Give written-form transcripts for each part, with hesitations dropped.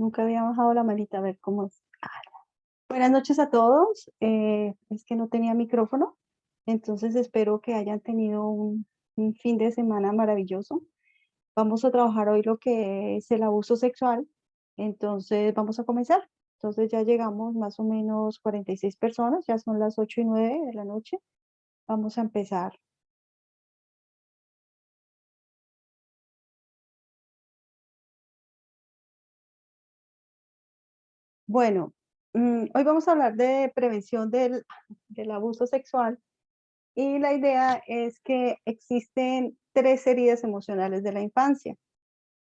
Nunca había bajado la manita a ver cómo es. Buenas noches a todos. Es que no tenía micrófono, entonces espero que hayan tenido un fin de semana maravilloso. Vamos a trabajar hoy lo que es el abuso sexual, entonces vamos a comenzar. Entonces ya llegamos más o menos 46 personas, ya son las 8:09 de la noche. Vamos a empezar. Bueno, hoy vamos a hablar de prevención del abuso sexual. Y la idea es que existen tres heridas emocionales de la infancia.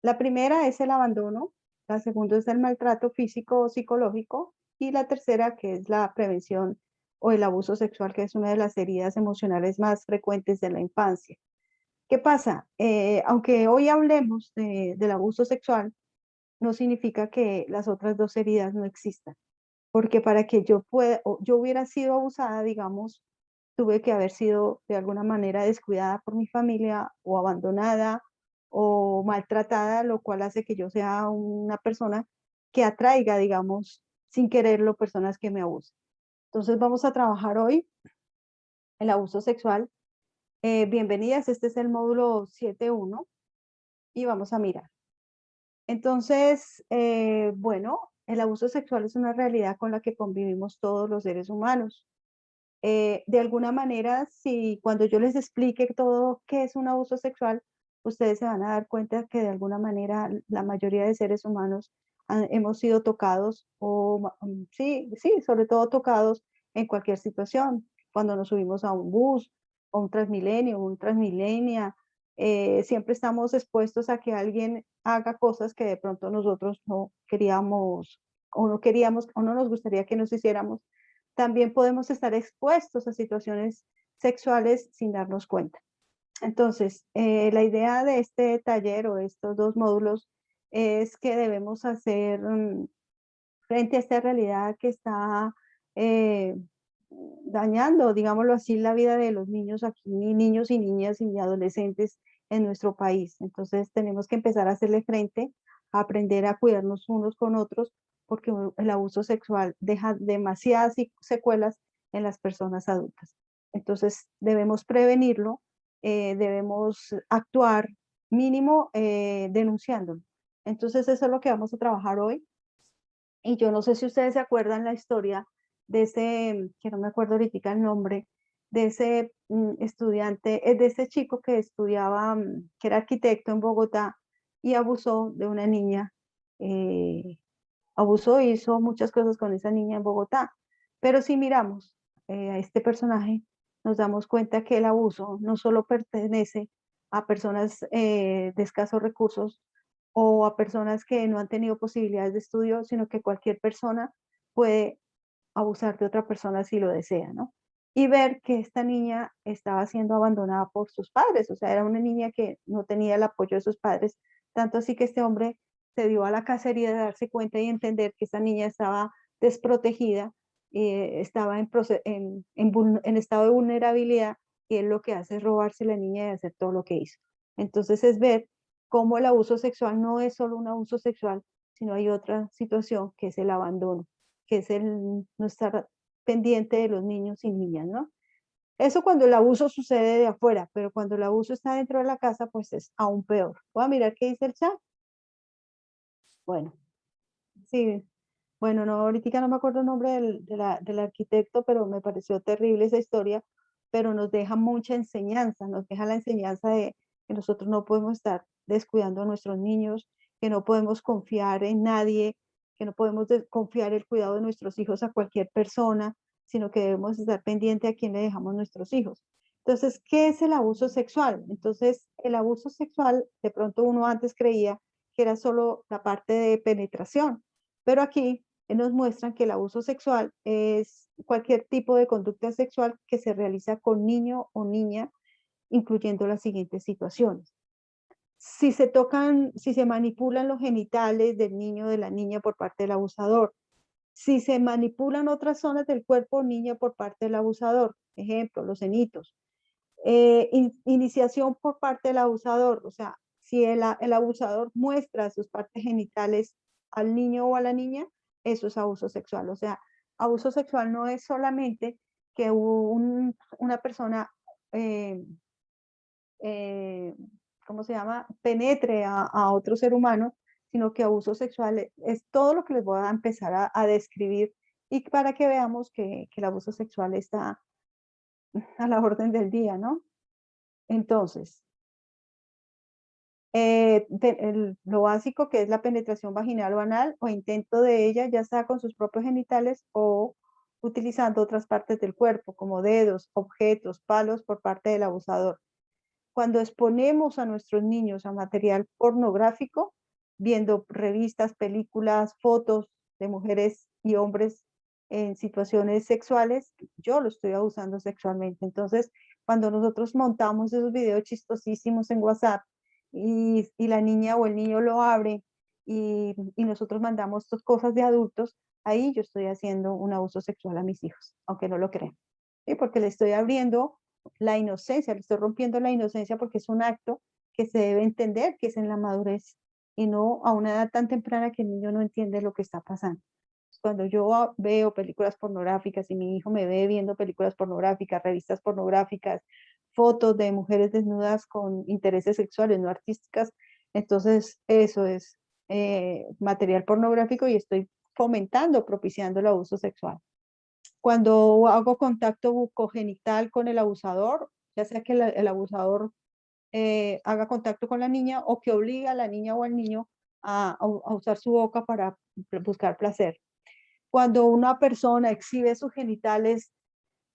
La primera es el abandono, la segunda es el maltrato físico o psicológico y la tercera que es la prevención o el abuso sexual, que es una de las heridas emocionales más frecuentes de la infancia. ¿Qué pasa? Aunque hoy hablemos del abuso sexual, no significa que las otras dos heridas no existan, porque para que yo pueda, o yo hubiera sido abusada, digamos, tuve que haber sido de alguna manera descuidada por mi familia o abandonada o maltratada, lo cual hace que yo sea una persona que atraiga, digamos, sin quererlo, personas que me abusan. Entonces vamos a trabajar hoy el abuso sexual. Bienvenidas, este es el módulo 7.1 y vamos a mirar. Entonces, bueno, el abuso sexual es una realidad con la que convivimos todos los seres humanos. De alguna manera, si cuando yo les explique todo qué es un abuso sexual, ustedes se van a dar cuenta que de alguna manera la mayoría de seres humanos hemos sido tocados sí, sí, sobre todo tocados en cualquier situación. Cuando nos subimos a un bus, o un Transmilenio, un Transmilenia, siempre estamos expuestos a que alguien haga cosas que de pronto nosotros no queríamos o no nos gustaría que nos hiciéramos. También podemos estar expuestos a situaciones sexuales sin darnos cuenta. Entonces, la idea de este taller o estos dos módulos es que debemos hacer frente a esta realidad que está eh, dañando, digámoslo así, la vida de los niños aquí, niños y niñas y adolescentes en nuestro país. Entonces, tenemos que empezar a hacerle frente, a aprender a cuidarnos unos con otros, porque el abuso sexual deja demasiadas secuelas en las personas adultas. Entonces, debemos prevenirlo, debemos actuar mínimo denunciándolo. Entonces, eso es lo que vamos a trabajar hoy. Y yo no sé si ustedes se acuerdan la historia de ese, que no me acuerdo ahorita el nombre, de ese estudiante, de ese chico que estudiaba, que era arquitecto en Bogotá y abusó de una niña, eh, abusó y hizo muchas cosas con esa niña en Bogotá. Pero si miramos a este personaje, nos damos cuenta que el abuso no solo pertenece a personas de escasos recursos, o a personas que no han tenido posibilidades de estudio, sino que cualquier persona puede abusar de otra persona si lo desea, ¿no? Y ver que esta niña estaba siendo abandonada por sus padres, o sea, era una niña que no tenía el apoyo de sus padres, tanto así que este hombre se dio a la cacería de darse cuenta y entender que esta niña estaba desprotegida, estaba en estado de vulnerabilidad, y él lo que hace es robarse a la niña y hacer todo lo que hizo. Entonces es ver cómo el abuso sexual no es solo un abuso sexual, sino hay otra situación que es el abandono, que es el no estar pendiente de los niños y niñas, ¿no? Eso cuando el abuso sucede de afuera, pero cuando el abuso está dentro de la casa, pues es aún peor. Voy a mirar qué dice el chat. Bueno, sí, bueno, no, ahorita no me acuerdo el nombre del arquitecto, pero me pareció terrible esa historia, pero nos deja mucha enseñanza, nos deja la enseñanza de que nosotros no podemos estar descuidando a nuestros niños, que no podemos confiar en nadie, que no podemos confiar el cuidado de nuestros hijos a cualquier persona, sino que debemos estar pendiente a quién le dejamos nuestros hijos. Entonces, ¿qué es el abuso sexual? Entonces, el abuso sexual, de pronto uno antes creía que era solo la parte de penetración, pero aquí nos muestran que el abuso sexual es cualquier tipo de conducta sexual que se realiza con niño o niña, incluyendo las siguientes situaciones. Si se tocan, si se manipulan los genitales del niño o de la niña por parte del abusador, si se manipulan otras zonas del cuerpo niña por parte del abusador, ejemplo, los cenitos, iniciación por parte del abusador, o sea, si el abusador muestra sus partes genitales al niño o a la niña, eso es abuso sexual. O sea, abuso sexual no es solamente que una persona, eh, eh, ¿cómo se llama?, penetre a otro ser humano, sino que abuso sexual es todo lo que les voy a empezar a describir y para que veamos que el abuso sexual está a la orden del día, ¿no? Entonces, lo básico que es la penetración vaginal o anal o intento de ella, ya sea con sus propios genitales o utilizando otras partes del cuerpo, como dedos, objetos, palos por parte del abusador. Cuando exponemos a nuestros niños a material pornográfico, viendo revistas, películas, fotos de mujeres y hombres en situaciones sexuales, yo lo estoy abusando sexualmente. Entonces, cuando nosotros montamos esos videos chistosísimos en WhatsApp y la niña o el niño lo abre y nosotros mandamos cosas de adultos, ahí yo estoy haciendo un abuso sexual a mis hijos, aunque no lo crean. ¿Sí? Porque le estoy abriendo la inocencia, le estoy rompiendo la inocencia porque es un acto que se debe entender que es en la madurez y no a una edad tan temprana que el niño no entiende lo que está pasando. Cuando yo veo películas pornográficas y mi hijo me ve viendo películas pornográficas, revistas pornográficas, fotos de mujeres desnudas con intereses sexuales, no artísticas, entonces eso es material pornográfico y estoy fomentando, propiciando el abuso sexual. Cuando hago contacto bucogenital con el abusador, ya sea que el abusador haga contacto con la niña o que obliga a la niña o al niño a usar su boca para buscar placer. Cuando una persona exhibe sus genitales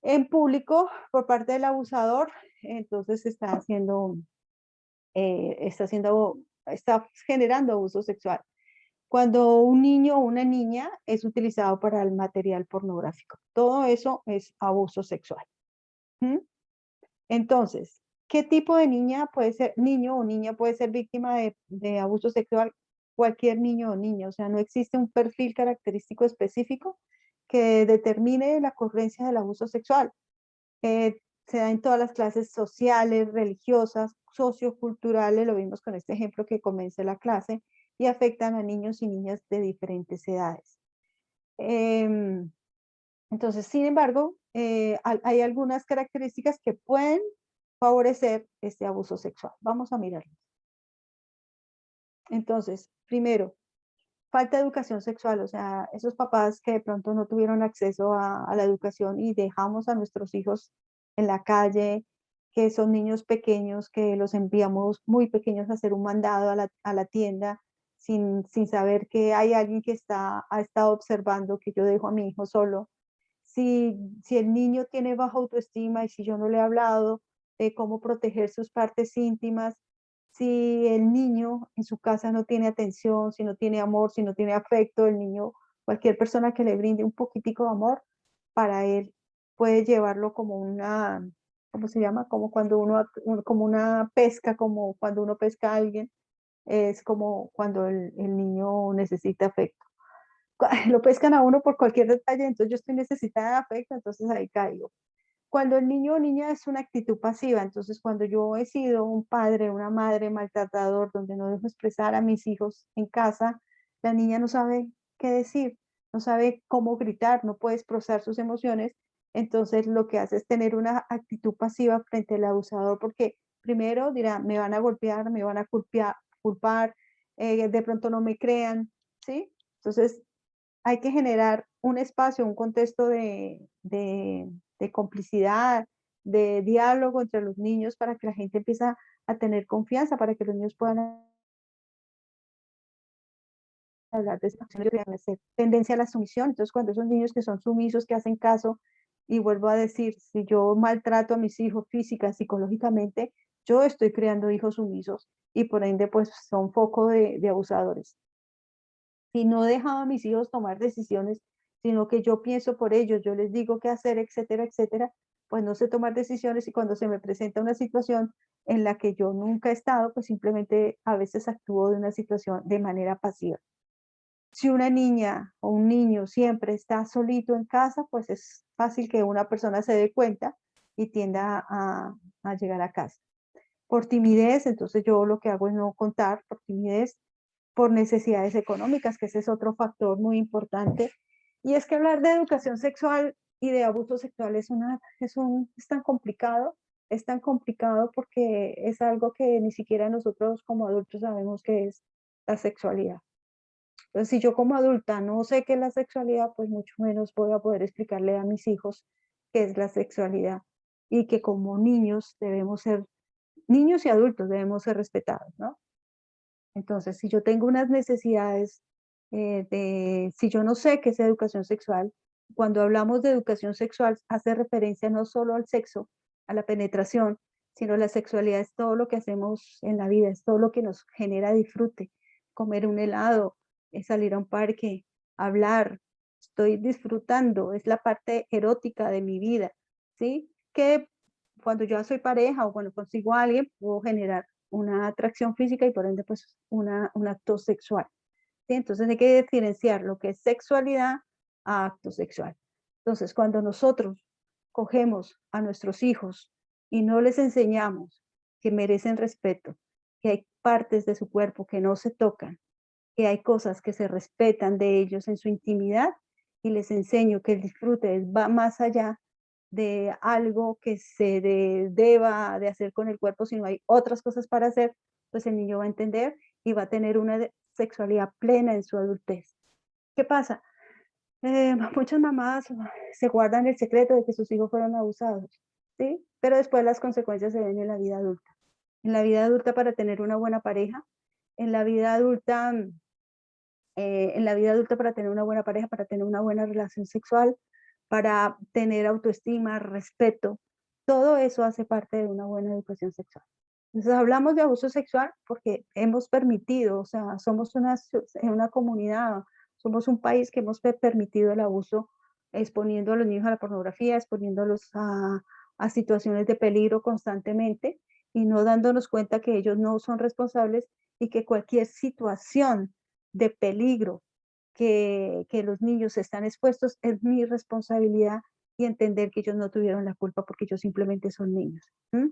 en público por parte del abusador, entonces está generando abuso sexual. Cuando un niño o una niña es utilizado para el material pornográfico. Todo eso es abuso sexual. ¿Mm? Entonces, ¿qué tipo de niña puede ser, niño o niña puede ser víctima de abuso sexual? Cualquier niño o niña, o sea, no existe un perfil característico específico que determine la ocurrencia del abuso sexual. Se da en todas las clases sociales, religiosas, socioculturales, lo vimos con este ejemplo que comencé la clase, y afectan a niños y niñas de diferentes edades. Entonces, sin embargo, hay algunas características que pueden favorecer este abuso sexual. Vamos a mirarlo. Entonces, primero, falta de educación sexual, o sea, esos papás que de pronto no tuvieron acceso a la educación y dejamos a nuestros hijos en la calle, que son niños pequeños, que los enviamos muy pequeños a hacer un mandado a la tienda sin saber que hay alguien que ha estado observando que yo dejo a mi hijo solo. Si el niño tiene baja autoestima y si yo no le he hablado de cómo proteger sus partes íntimas, si el niño en su casa no tiene atención, si no tiene amor, si no tiene afecto, el niño, cualquier persona que le brinde un poquitico de amor, para él puede llevarlo como una, ¿cómo se llama? Como cuando como una pesca, como cuando uno pesca a alguien, es como cuando el niño necesita afecto. Lo pescan a uno por cualquier detalle, entonces yo estoy necesitada de afecto, entonces ahí caigo. Cuando el niño o niña es una actitud pasiva, entonces cuando yo he sido un padre, una madre maltratador, donde no dejo expresar a mis hijos en casa, la niña no sabe qué decir, no sabe cómo gritar, no puede expresar sus emociones, entonces lo que hace es tener una actitud pasiva frente al abusador, porque primero dirá, me van a golpear, me van a culpar, de pronto no me crean, ¿sí? Entonces hay que generar un espacio, un contexto de complicidad, de diálogo entre los niños para que la gente empiece a tener confianza, para que los niños puedan hablar de estas tendencia a la sumisión. Entonces, cuando esos niños que son sumisos, que hacen caso, y vuelvo a decir, si yo maltrato a mis hijos física, psicológicamente, yo estoy creando hijos sumisos y por ende, pues son foco de abusadores. Si no dejaba a mis hijos tomar decisiones, sino que yo pienso por ellos, yo les digo qué hacer, etcétera, etcétera, pues no sé tomar decisiones y cuando se me presenta una situación en la que yo nunca he estado, pues simplemente a veces actúo de una situación de manera pasiva. Si una niña o un niño siempre está solito en casa, pues es fácil que una persona se dé cuenta y tienda a llegar a casa. Por timidez, entonces yo lo que hago es no contar por timidez. por necesidades económicas, que ese es otro factor muy importante. Y es que hablar de educación sexual y de abuso sexual es tan complicado porque es algo que ni siquiera nosotros como adultos sabemos qué es la sexualidad. Entonces, si yo como adulta no sé qué es la sexualidad, pues mucho menos voy a poder explicarle a mis hijos qué es la sexualidad y que como niños debemos ser, niños y adultos debemos ser respetados, ¿no? Entonces, si yo tengo unas necesidades si yo no sé qué es educación sexual, cuando hablamos de educación sexual hace referencia no solo al sexo, a la penetración, sino la sexualidad es todo lo que hacemos en la vida, es todo lo que nos genera disfrute, comer un helado, salir a un parque, hablar, estoy disfrutando, es la parte erótica de mi vida, ¿sí? Que cuando yo soy pareja o cuando consigo a alguien, puedo generar una atracción física y por ende pues un acto sexual. ¿Sí? Entonces hay que diferenciar lo que es sexualidad a acto sexual. Entonces cuando nosotros cogemos a nuestros hijos y no les enseñamos que merecen respeto, que hay partes de su cuerpo que no se tocan, que hay cosas que se respetan de ellos en su intimidad y les enseño que el disfrute va más allá de algo que deba de hacer con el cuerpo, sino hay otras cosas para hacer, pues el niño va a entender y va a tener una sexualidad plena en su adultez. ¿Qué pasa? Muchas mamás se guardan el secreto de que sus hijos fueron abusados, ¿sí? Pero después las consecuencias se ven en la vida adulta. En la vida adulta para tener una buena pareja, en la vida adulta para tener una buena pareja, para tener una buena relación sexual, para tener autoestima, respeto, todo eso hace parte de una buena educación sexual. Entonces hablamos de abuso sexual porque hemos permitido, o sea, somos una comunidad, somos un país que hemos permitido el abuso, exponiendo a los niños a la pornografía, exponiéndolos a situaciones de peligro constantemente y no dándonos cuenta que ellos no son responsables y que cualquier situación de peligro que los niños están expuestos es mi responsabilidad y entender que ellos no tuvieron la culpa porque ellos simplemente son niños. ¿Mm?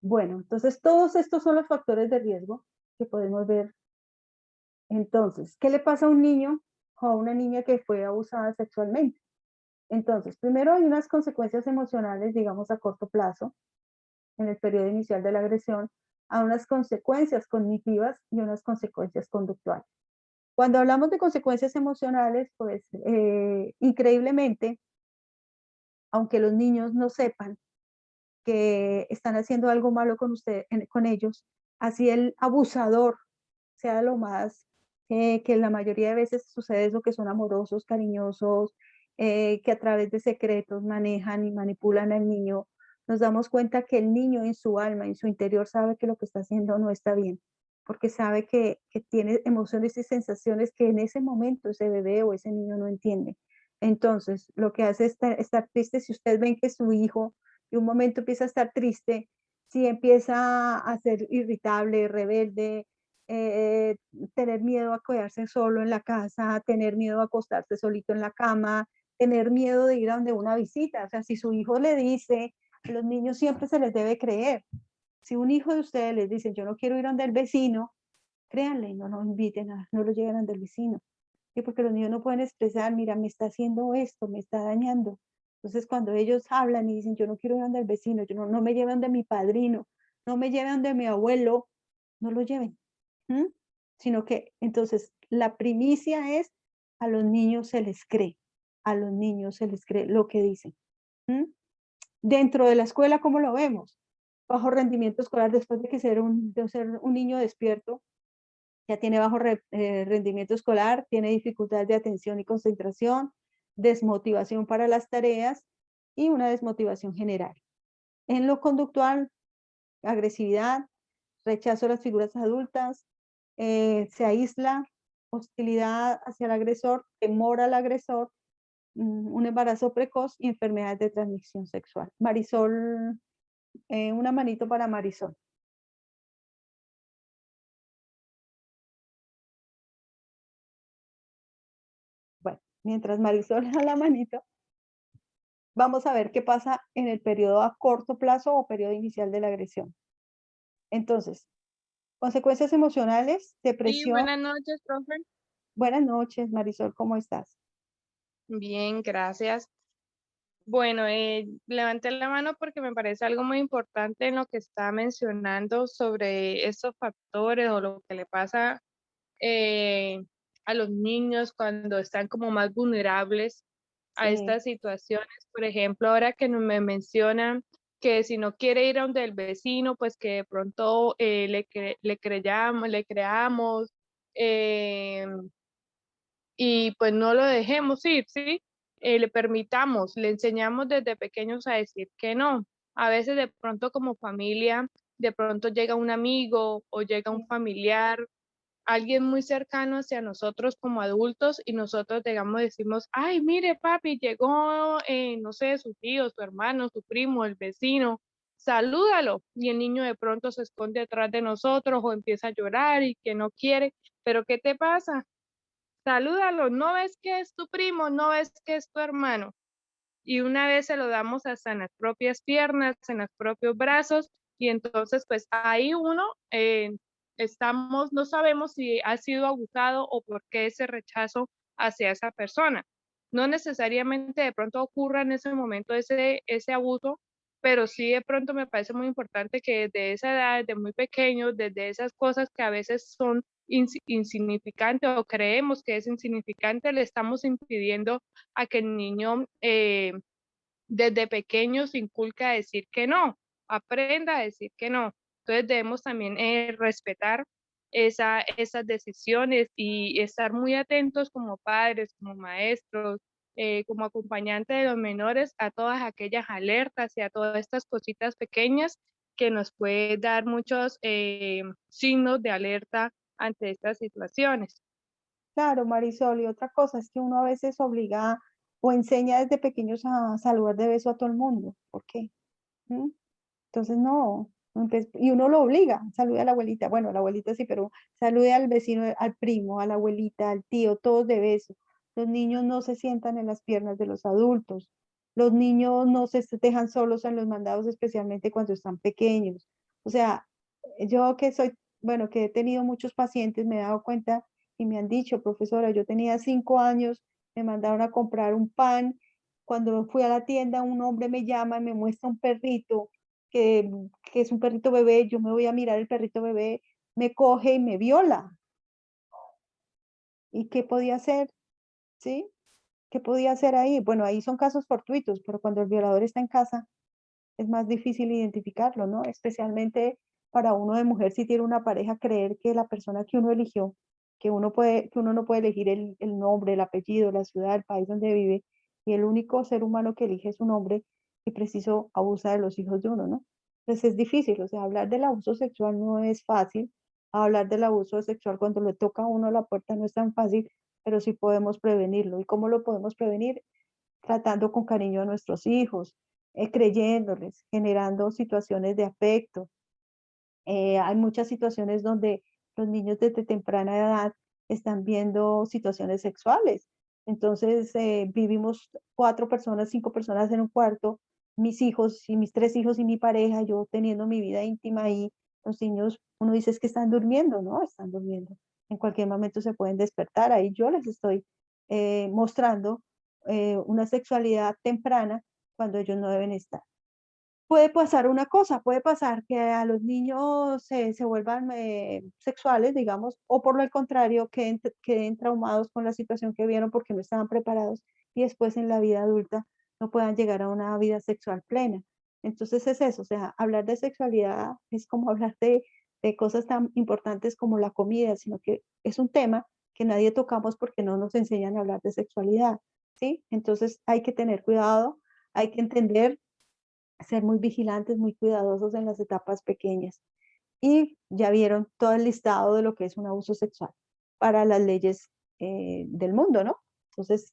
Bueno, entonces todos estos son los factores de riesgo que podemos ver. Entonces, ¿qué le pasa a un niño o a una niña que fue abusada sexualmente? Entonces, primero hay unas consecuencias emocionales, digamos, a corto plazo, en el periodo inicial de la agresión, a unas consecuencias cognitivas y unas consecuencias conductuales. Cuando hablamos de consecuencias emocionales, pues increíblemente, aunque los niños no sepan que están haciendo algo malo con usted, con ellos, así el abusador sea lo más, que la mayoría de veces sucede eso, que son amorosos, cariñosos, que a través de secretos manejan y manipulan al niño, nos damos cuenta que el niño en su alma, en su interior, sabe que lo que está haciendo no está bien, porque sabe que tiene emociones y sensaciones que en ese momento ese bebé o ese niño no entiende. Entonces, lo que hace es estar triste. Si ustedes ven que su hijo de un momento empieza a estar triste, si empieza a ser irritable, rebelde, eh, tener miedo a quedarse solo en la casa, tener miedo a acostarse solito en la cama, tener miedo de ir a donde una visita. O sea, si su hijo le dice, a los niños siempre se les debe creer. Si un hijo de ustedes les dice, yo no quiero ir donde el vecino, créanle, no lo inviten, no lo lleven donde el vecino. ¿Sí? Porque los niños no pueden expresar, mira, me está haciendo esto, me está dañando. Entonces, cuando ellos hablan y dicen, yo no quiero ir donde el vecino, yo no me lleven donde mi padrino, no me lleven donde mi abuelo, no lo lleven. ¿Mm? Sino que entonces la primicia es a los niños se les cree, a los niños se les cree lo que dicen. ¿Mm? Dentro de la escuela, ¿cómo lo vemos? Bajo rendimiento escolar, después de ser un niño despierto, ya tiene bajo rendimiento escolar, tiene dificultad de atención y concentración, desmotivación para las tareas y una desmotivación general. En lo conductual, agresividad, rechazo a las figuras adultas, se aísla, hostilidad hacia el agresor, temor al agresor, un embarazo precoz y enfermedades de transmisión sexual. Marisol, una manito para Marisol. Bueno, mientras Marisol da la manito, vamos a ver qué pasa en el periodo a corto plazo o periodo inicial de la agresión. Entonces, Consecuencias emocionales, Sí, depresión. buenas noches, profe. Buenas noches, Marisol, ¿cómo estás? Bien, gracias. Bueno, levanté la mano porque me parece algo muy importante en lo que está mencionando sobre estos factores o lo que le pasa eh, a los niños cuando están como más vulnerables a Sí, estas situaciones. Por ejemplo, ahora que me mencionan que si no quiere ir a donde el vecino, pues que de pronto le creamos. eh, y pues no lo dejemos ir, ¿sí? Le permitamos, le enseñamos desde pequeños a decir que no. A veces de pronto como familia, de pronto llega un amigo o llega un sí, familiar, alguien muy cercano hacia nosotros como adultos y nosotros digamos decimos, ay, mire papi, llegó, no sé, su tío, su hermano, su primo, el vecino, salúdalo. Y el niño de pronto se esconde atrás de nosotros o empieza a llorar y que no quiere, pero ¿qué te pasa? Salúdalo, no ves que es tu primo, no ves que es tu hermano. Y una vez se lo damos hasta en las propias piernas, en los propios brazos, y entonces pues ahí uno estamos, no sabemos si ha sido abusado o por qué ese rechazo hacia esa persona. No necesariamente de pronto ocurra en ese momento ese abuso, pero sí de pronto me parece muy importante que desde esa edad, desde muy pequeños, desde esas cosas que a veces son insignificantes o creemos que es insignificante, le estamos impidiendo a que el niño desde pequeños se inculca a decir que no, aprenda a decir que no. Entonces debemos también respetar esas decisiones y estar muy atentos como padres, como maestros, como acompañantes de los menores a todas aquellas alertas y a todas estas cositas pequeñas que nos puede dar muchos signos de alerta ante estas situaciones. claro, Marisol. Y otra cosa es que uno a veces obliga o enseña desde pequeños a saludar de beso a todo el mundo. ¿Por qué? ¿Mm? Entonces, no. Y uno lo obliga, salude a la abuelita. Bueno, a la abuelita sí, pero salude al vecino, al primo, a la abuelita, al tío, todos de beso. Los niños no se sientan en las piernas de los adultos. Los niños no se dejan solos en los mandados, especialmente cuando están pequeños. O sea, yo que soy, bueno, que he tenido muchos pacientes, me he dado cuenta y me han dicho, profesora, yo tenía 5 años, me mandaron a comprar un pan. Cuando fui a la tienda, un hombre me llama y me muestra un perrito que, que es un perrito bebé, yo me voy a mirar el perrito bebé, me coge y me viola. ¿Y qué podía hacer? ¿Sí? ¿Qué podía hacer ahí? Bueno, ahí son casos fortuitos, pero cuando el violador está en casa es más difícil identificarlo, ¿no? Especialmente para uno de mujer, si tiene una pareja, creer que la persona que uno eligió, que uno no puede elegir el nombre, el apellido, la ciudad, el país donde vive, y el único ser humano que elige es un hombre y preciso abusa de los hijos de uno, ¿no? Entonces es difícil, o sea, hablar del abuso sexual no es fácil, hablar del abuso sexual cuando le toca a uno la puerta no es tan fácil, pero sí podemos prevenirlo. ¿Y cómo lo podemos prevenir? Tratando con cariño a nuestros hijos, creyéndoles, generando situaciones de afecto. Hay muchas situaciones donde los niños desde temprana edad están viendo situaciones sexuales. Entonces, vivimos 4 personas, 5 personas en un cuarto, mis hijos y mis 3 hijos y mi pareja, yo teniendo mi vida íntima ahí, los niños, uno dice es que están durmiendo, ¿no? Están durmiendo. En cualquier momento se pueden despertar. Ahí yo les estoy mostrando una sexualidad temprana cuando ellos no deben estar. Puede pasar una cosa, puede pasar que a los niños se vuelvan sexuales, digamos, o por lo contrario, queden traumados con la situación que vieron porque no estaban preparados y después en la vida adulta no puedan llegar a una vida sexual plena. Entonces es eso, o sea, hablar de sexualidad es como hablar de cosas tan importantes como la comida, sino que es un tema que nadie tocamos porque no nos enseñan a hablar de sexualidad, ¿sí? Entonces hay que tener cuidado, hay que entender, ser muy vigilantes, muy cuidadosos en las etapas pequeñas. Y ya vieron todo el listado de lo que es un abuso sexual para las leyes del mundo, ¿no? Entonces,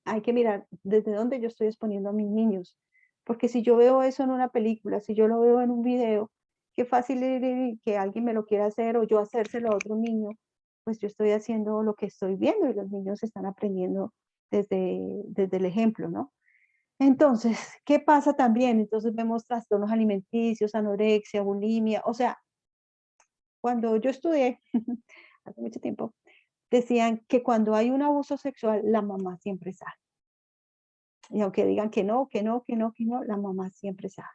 hay que mirar desde dónde yo estoy exponiendo a mis niños. Porque si yo veo eso en una película, si yo lo veo en un video, qué fácil es que alguien me lo quiera hacer o yo hacérselo a otro niño, pues yo estoy haciendo lo que estoy viendo y los niños están aprendiendo desde el ejemplo, ¿no? Entonces, ¿qué pasa también? Entonces vemos trastornos alimenticios, anorexia, bulimia, o sea, cuando yo estudié, hace mucho tiempo, decían que cuando hay un abuso sexual, la mamá siempre sabe. Y aunque digan que no, que no, que no, que no, la mamá siempre sabe.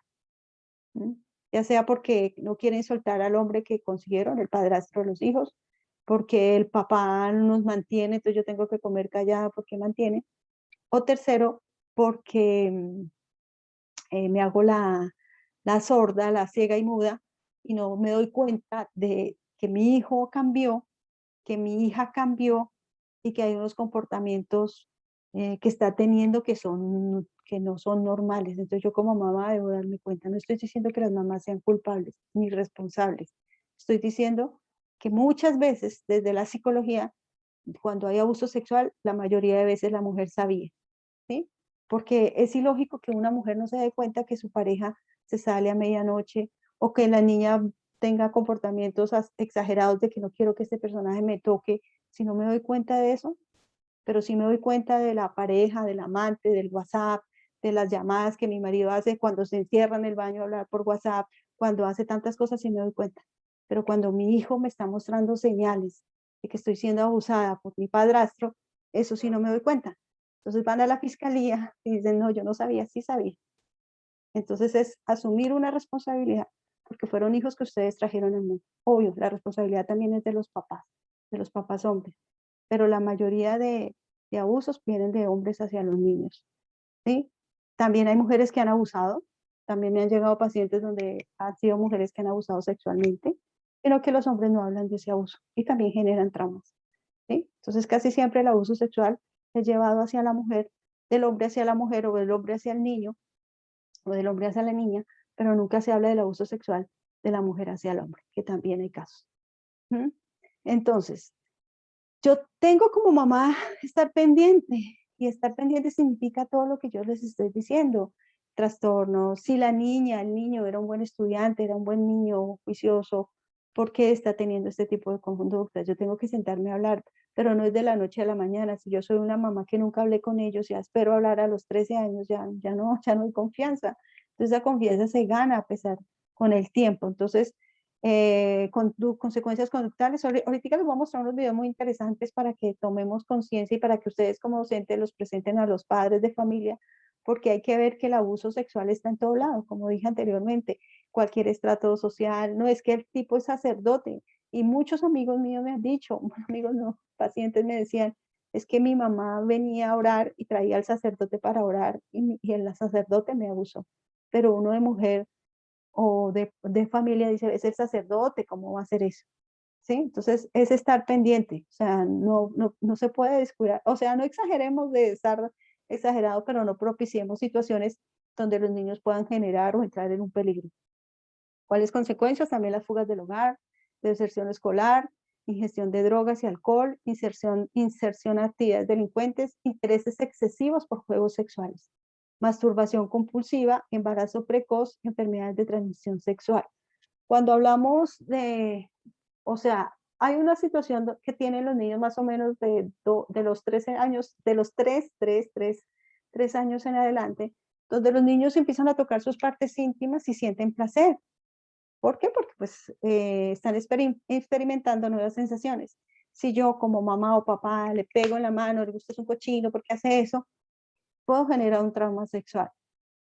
¿M? Ya sea porque no quieren soltar al hombre que consiguieron, el padrastro de los hijos, porque el papá nos mantiene, entonces yo tengo que comer callada porque mantiene. O tercero, porque me hago la sorda, la ciega y muda, y no me doy cuenta de que mi hijo cambió, que mi hija cambió y que hay unos comportamientos que está teniendo que no son normales. Entonces yo como mamá debo darme cuenta. No estoy diciendo que las mamás sean culpables ni responsables. Estoy diciendo que muchas veces desde la psicología, cuando hay abuso sexual, la mayoría de veces la mujer sabía, ¿sí? Porque es ilógico que una mujer no se dé cuenta que su pareja se sale a medianoche o que la niña tenga comportamientos exagerados de que no quiero que este personaje me toque, si no me doy cuenta de eso, pero sí me doy cuenta de la pareja, del amante, del WhatsApp, de las llamadas que mi marido hace cuando se encierra en el baño a hablar por WhatsApp, cuando hace tantas cosas, sí me doy cuenta. Pero cuando mi hijo me está mostrando señales de que estoy siendo abusada por mi padrastro, eso sí no me doy cuenta. Entonces van a la fiscalía y dicen, no, yo no sabía, sí sabía. Entonces es asumir una responsabilidad, porque fueron hijos que ustedes trajeron al mundo. Obvio, la responsabilidad también es de los papás hombres, pero la mayoría de abusos vienen de hombres hacia los niños, ¿sí? También hay mujeres que han abusado, también me han llegado pacientes donde han sido mujeres que han abusado sexualmente, pero que los hombres no hablan de ese abuso y también generan traumas, ¿sí? Entonces casi siempre el abuso sexual es llevado hacia la mujer, del hombre hacia la mujer o del hombre hacia el niño o del hombre hacia la niña, pero nunca se habla del abuso sexual de la mujer hacia el hombre, que también hay casos. ¿Mm? Entonces, yo tengo como mamá estar pendiente, y estar pendiente significa todo lo que yo les estoy diciendo. Trastornos, si la niña, el niño era un buen estudiante, era un buen niño juicioso, ¿por qué está teniendo este tipo de conductas? Yo tengo que sentarme a hablar, pero no es de la noche a la mañana. Si yo soy una mamá que nunca hablé con ellos, ya espero hablar a los 13 años, ya no hay confianza. Entonces la confianza se gana a pesar con el tiempo. Entonces, consecuencias conductuales. Ahorita les voy a mostrar unos videos muy interesantes para que tomemos conciencia y para que ustedes como docentes los presenten a los padres de familia, porque hay que ver que el abuso sexual está en todo lado, como dije anteriormente, cualquier estrato social, no es que el tipo es sacerdote, y muchos amigos míos me han dicho, amigos no, pacientes me decían, es que mi mamá venía a orar y traía al sacerdote para orar y el sacerdote me abusó, pero uno de mujer o de familia dice, es el sacerdote, ¿cómo va a hacer eso? ¿Sí? Entonces, es estar pendiente, o sea, no se puede descuidar, o sea, no exageremos de estar exagerado, pero no propiciemos situaciones donde los niños puedan generar o entrar en un peligro. ¿Cuáles consecuencias? También las fugas del hogar, deserción escolar, ingestión de drogas y alcohol, inserción a actividades delincuentes, intereses excesivos por juegos sexuales, masturbación compulsiva, embarazo precoz, enfermedades de transmisión sexual. Cuando hablamos o sea, hay una situación que tienen los niños más o menos de los 13 años, de los 3 años en adelante, donde los niños empiezan a tocar sus partes íntimas y sienten placer. ¿Por qué? Porque pues están experimentando nuevas sensaciones. Si yo como mamá o papá le pego en la mano, le gusta es un cochino, ¿por qué hace eso? Puedo generar un trauma sexual.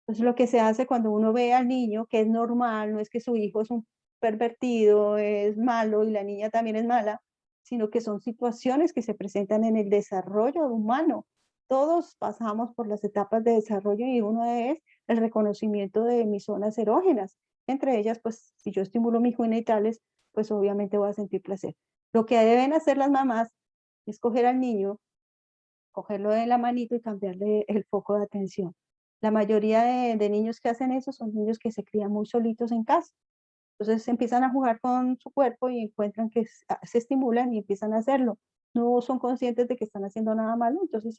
Entonces lo que se hace cuando uno ve al niño, que es normal, no es que su hijo es un pervertido, es malo y la niña también es mala, sino que son situaciones que se presentan en el desarrollo humano. Todos pasamos por las etapas de desarrollo y uno es el reconocimiento de mis zonas erógenas. Entre ellas, pues si yo estimulo mis genitales, pues obviamente voy a sentir placer. Lo que deben hacer las mamás es coger al niño, cogerlo de la manito y cambiarle el foco de atención. La mayoría de niños que hacen eso son niños que se crían muy solitos en casa. Entonces empiezan a jugar con su cuerpo y encuentran que se estimulan y empiezan a hacerlo. No son conscientes de que están haciendo nada malo, entonces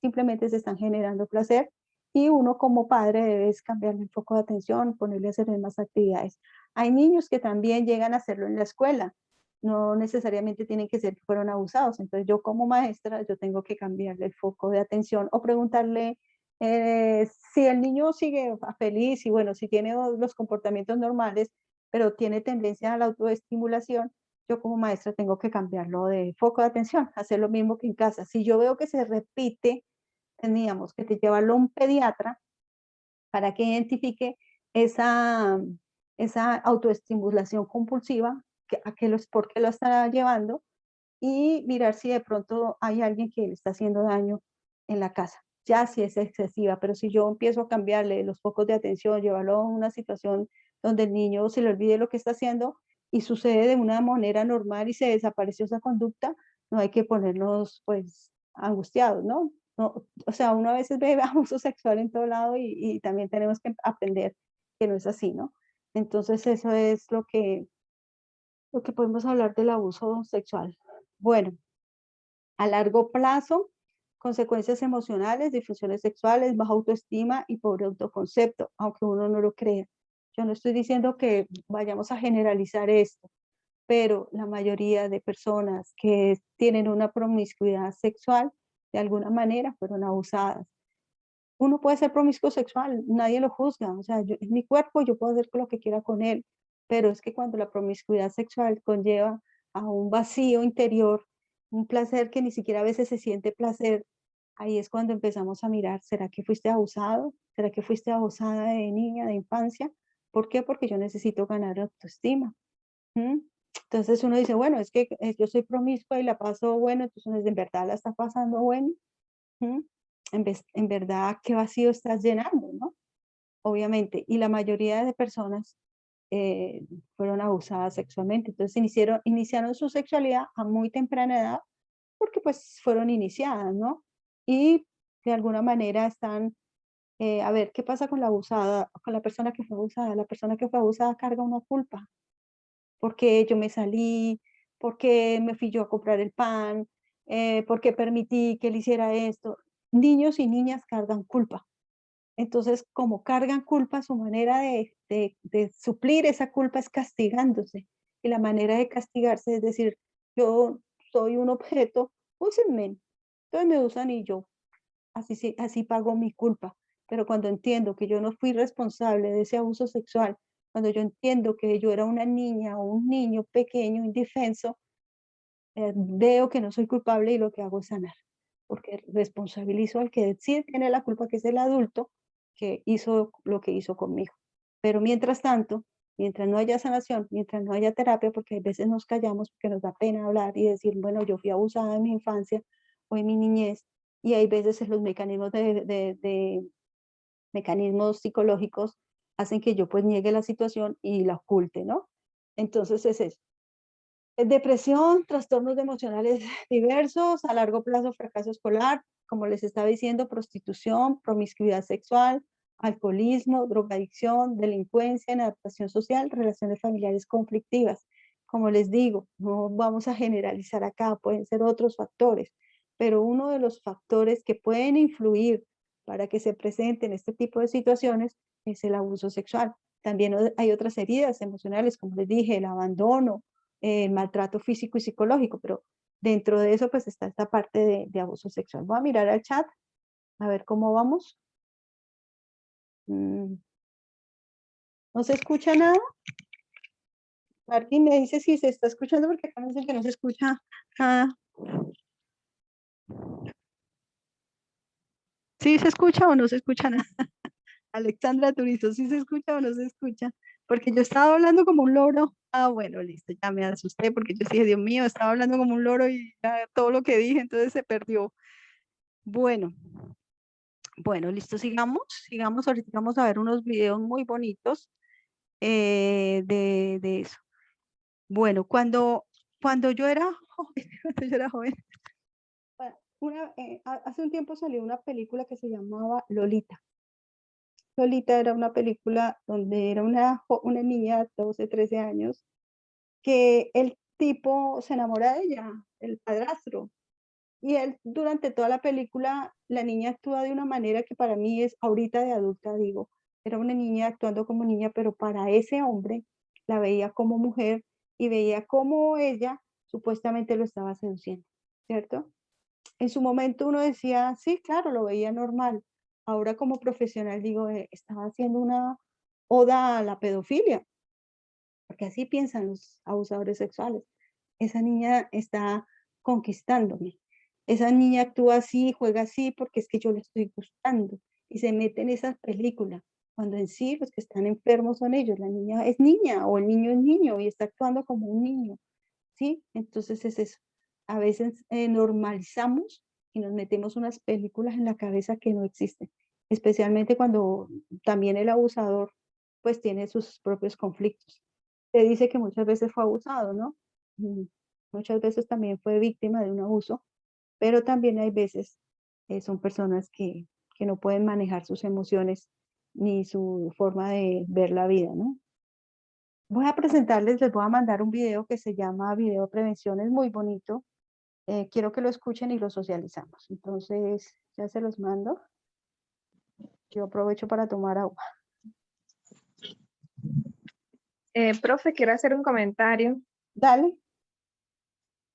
simplemente se están generando placer y uno como padre debe cambiarle el foco de atención, ponerle a hacer más actividades. Hay niños que también llegan a hacerlo en la escuela, no necesariamente tienen que ser que fueron abusados, entonces yo como maestra yo tengo que cambiarle el foco de atención o preguntarle si el niño sigue feliz y bueno, si tiene los comportamientos normales, pero tiene tendencia a la autoestimulación, yo como maestra tengo que cambiarlo de foco de atención, hacer lo mismo que en casa. Si yo veo que se repite, teníamos que llevarlo a un pediatra para que identifique esa, esa autoestimulación compulsiva, por qué lo está llevando, y mirar si de pronto hay alguien que le está haciendo daño en la casa. Ya si es excesiva, pero si yo empiezo a cambiarle los focos de atención, llevarlo a una situación donde el niño se le olvide lo que está haciendo y sucede de una manera normal y se desapareció esa conducta, no hay que ponernos pues angustiados, ¿no? No, o sea, uno a veces ve abuso sexual en todo lado y también tenemos que aprender que no es así, ¿no? Entonces eso es lo que podemos hablar del abuso sexual. Bueno, a largo plazo, consecuencias emocionales, disfunciones sexuales, baja autoestima y pobre autoconcepto, aunque uno no lo crea. Yo no estoy diciendo que vayamos a generalizar esto, pero la mayoría de personas que tienen una promiscuidad sexual, de alguna manera fueron abusadas. Uno puede ser promiscuo sexual, nadie lo juzga, o sea, es mi cuerpo, yo puedo hacer lo que quiera con él, pero es que cuando la promiscuidad sexual conlleva a un vacío interior, un placer que ni siquiera a veces se siente placer, ahí es cuando empezamos a mirar, ¿será que fuiste abusado? ¿Será que fuiste abusada de niña, de infancia? ¿Por qué? Porque yo necesito ganar autoestima. ¿Mm? Entonces uno dice, bueno, es que yo soy promiscua y la paso bueno, entonces en verdad la está pasando bueno. ¿Mm? En verdad, ¿qué vacío estás llenando, no? Obviamente, y la mayoría de personas eh, fueron abusadas sexualmente, entonces iniciaron su sexualidad a muy temprana edad porque pues fueron iniciadas, ¿no? Y de alguna manera están, a ver, ¿qué pasa con la abusada, con la persona que fue abusada? La persona que fue abusada carga una culpa, porque yo me salí, porque me fui yo a comprar el pan, porque permití que él hiciera esto. Niños y niñas cargan culpa. Entonces, como cargan culpa, su manera de suplir esa culpa es castigándose. Y la manera de castigarse es decir, yo soy un objeto, úsenme. Entonces me usan y yo así, así pago mi culpa. Pero cuando entiendo que yo no fui responsable de ese abuso sexual, cuando yo entiendo que yo era una niña o un niño pequeño, indefenso, veo que no soy culpable y lo que hago es sanar, porque responsabilizo al que sí tiene la culpa, que es el adulto, que hizo lo que hizo conmigo. Pero mientras tanto, mientras no haya sanación, mientras no haya terapia, porque a veces nos callamos porque nos da pena hablar y decir, bueno, yo fui abusada en mi infancia o en mi niñez, y hay veces en los mecanismos de mecanismos psicológicos hacen que yo pues niegue la situación y la oculte, ¿no? Entonces es eso. Depresión, trastornos emocionales diversos, a largo plazo fracaso escolar, como les estaba diciendo, prostitución, promiscuidad sexual, alcoholismo, drogadicción, delincuencia, inadaptación social, relaciones familiares conflictivas. Como les digo, no vamos a generalizar acá, pueden ser otros factores, pero uno de los factores que pueden influir para que se presenten este tipo de situaciones es el abuso sexual. También hay otras heridas emocionales, como les dije, el abandono, maltrato físico y psicológico, pero dentro de eso pues está esta parte de abuso sexual. Voy a mirar al chat, a ver cómo vamos. ¿No se escucha nada? Martín me dice si se está escuchando porque acá me dicen que no se escucha nada. ¿Sí se escucha o no se escucha nada? Alexandra Turizo, ¿sí se escucha o no se escucha? Porque yo estaba hablando como un loro. Ah, bueno, listo, ya me asusté porque yo dije, Dios mío, estaba hablando como un loro y ya todo lo que dije, entonces se perdió. Bueno, bueno, listo, sigamos, ahorita vamos a ver unos videos muy bonitos de eso. Bueno, cuando yo era joven, cuando yo era joven, hace un tiempo salió una película que se llamaba Lolita. Lolita era una película donde era una niña de 12, 13 años, que el tipo se enamora de ella, el padrastro. Y él, durante toda la película, la niña actúa de una manera que para mí es, ahorita de adulta, digo, era una niña actuando como niña, pero para ese hombre la veía como mujer y veía cómo ella supuestamente lo estaba seduciendo, ¿cierto? En su momento uno decía, sí, claro, lo veía normal. Ahora como profesional digo, estaba haciendo una oda a la pedofilia, porque así piensan los abusadores sexuales. Esa niña está conquistándome. Esa niña actúa así, juega así, porque es que yo le estoy gustando. Y se mete en esas películas, cuando en sí los que están enfermos son ellos. La niña es niña o el niño es niño y está actuando como un niño, ¿sí? Entonces es eso. A veces normalizamos y nos metemos unas películas en la cabeza que no existen, especialmente cuando también el abusador pues tiene sus propios conflictos. Se dice que muchas veces fue abusado, ¿no? Mm, Muchas veces también fue víctima de un abuso, pero también hay veces son personas que no pueden manejar sus emociones ni su forma de ver la vida, ¿no? Voy a presentarles, les voy a mandar un video que se llama Video Prevención, es muy bonito. Quiero que lo escuchen y lo socializamos. Entonces, ya se los mando. Yo aprovecho para tomar agua. Profe, quiero hacer un comentario. Dale.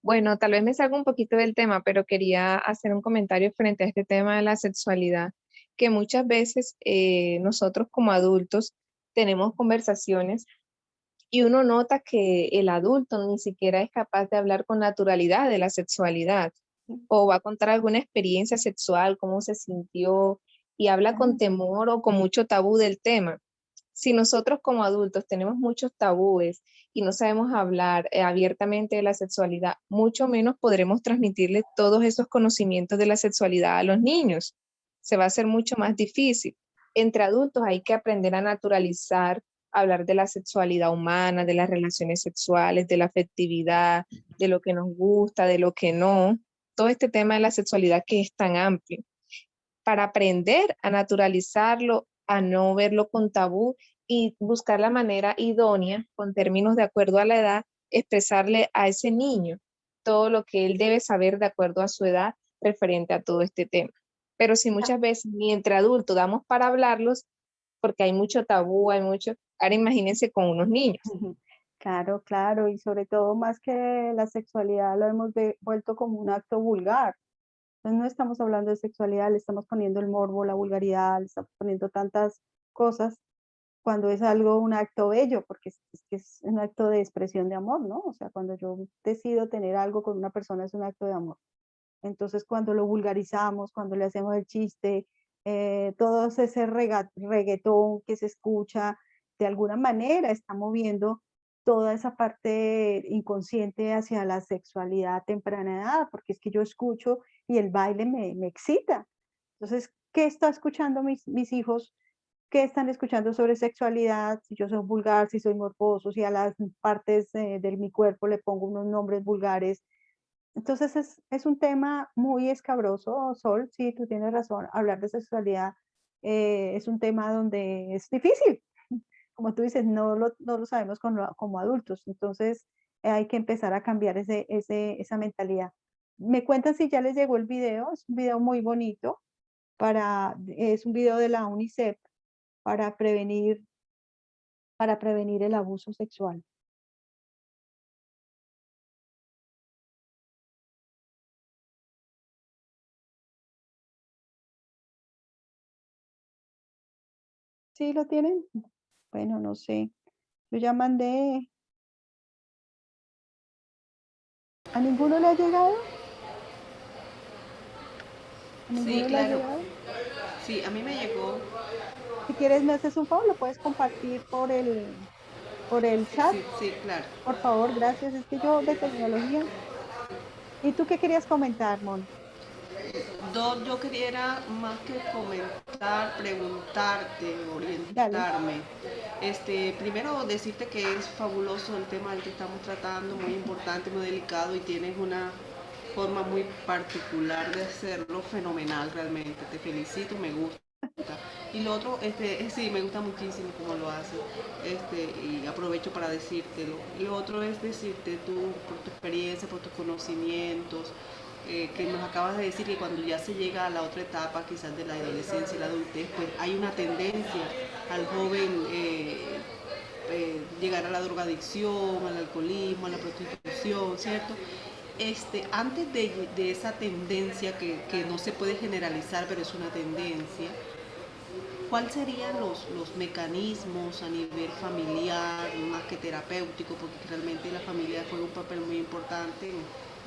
Bueno, tal vez me salga un poquito del tema, pero quería hacer un comentario frente a este tema de la sexualidad, que muchas veces nosotros como adultos tenemos conversaciones y uno nota que el adulto ni siquiera es capaz de hablar con naturalidad de la sexualidad o va a contar alguna experiencia sexual, cómo se sintió y habla con temor o con mucho tabú del tema. Si nosotros como adultos tenemos muchos tabúes y no sabemos hablar abiertamente de la sexualidad, mucho menos podremos transmitirle todos esos conocimientos de la sexualidad a los niños. Se va a hacer mucho más difícil. Entre adultos hay que aprender a naturalizar, hablar de la sexualidad humana, de las relaciones sexuales, de la afectividad, de lo que nos gusta, de lo que no. Todo este tema de la sexualidad que es tan amplio para aprender a naturalizarlo, a no verlo con tabú y buscar la manera idónea, con términos de acuerdo a la edad, expresarle a ese niño todo lo que él debe saber de acuerdo a su edad referente a todo este tema. Pero si muchas veces ni entre adultos damos para hablarlos, porque hay mucho tabú, hay mucho, ahora imagínense con unos niños. Claro, claro, y sobre todo más que la sexualidad lo hemos vuelto como un acto vulgar. Entonces no estamos hablando de sexualidad, le estamos poniendo el morbo, la vulgaridad, le estamos poniendo tantas cosas cuando es algo, un acto bello, porque que es un acto de expresión de amor, ¿no? O sea, cuando yo decido tener algo con una persona es un acto de amor. Entonces cuando lo vulgarizamos, cuando le hacemos el chiste, todo ese reggaetón que se escucha, de alguna manera está moviendo toda esa parte inconsciente hacia la sexualidad a temprana edad, porque es que yo escucho y el baile me excita. Entonces, ¿qué está escuchando mis hijos? ¿Qué están escuchando sobre sexualidad? Si yo soy vulgar, si soy morboso, si a las partes de mi cuerpo le pongo unos nombres vulgares. Entonces es un tema muy escabroso, Sol, sí, tú tienes razón, hablar de sexualidad es un tema donde es difícil, como tú dices, no lo sabemos como adultos, entonces hay que empezar a cambiar esa mentalidad. Me cuentan si ya les llegó el video, es un video muy bonito, es un video de la UNICEF para prevenir el abuso sexual. ¿Sí lo tienen? Bueno, no sé. Yo ya mandé. ¿A ninguno le ha llegado? ¿A Sí, ninguno le ha claro. llegado? Sí, a mí me llegó. Si quieres, me haces un favor, lo puedes compartir por el chat. Sí, sí, claro. Por favor, gracias. Es que yo de tecnología. ¿Y tú qué querías comentar, Mon? Yo quería más que comentar, preguntarte, Dale. orientarme. Primero decirte que es fabuloso el tema del que estamos tratando, muy importante, muy delicado y tienes una forma muy particular de hacerlo, fenomenal realmente. Te felicito, me gusta. Y lo otro, sí, me gusta muchísimo cómo lo haces, y aprovecho para decírtelo. Lo otro es decirte tú, por tu experiencia, por tus conocimientos, que nos acabas de decir que cuando ya se llega a la otra etapa, quizás de la adolescencia y la adultez, pues hay una tendencia al joven llegar a la drogadicción, al alcoholismo, a la prostitución, ¿cierto? Antes de esa tendencia que no se puede generalizar, pero es una tendencia, ¿cuáles serían los mecanismos a nivel familiar, más que terapéutico, porque realmente la familia juega un papel muy importante,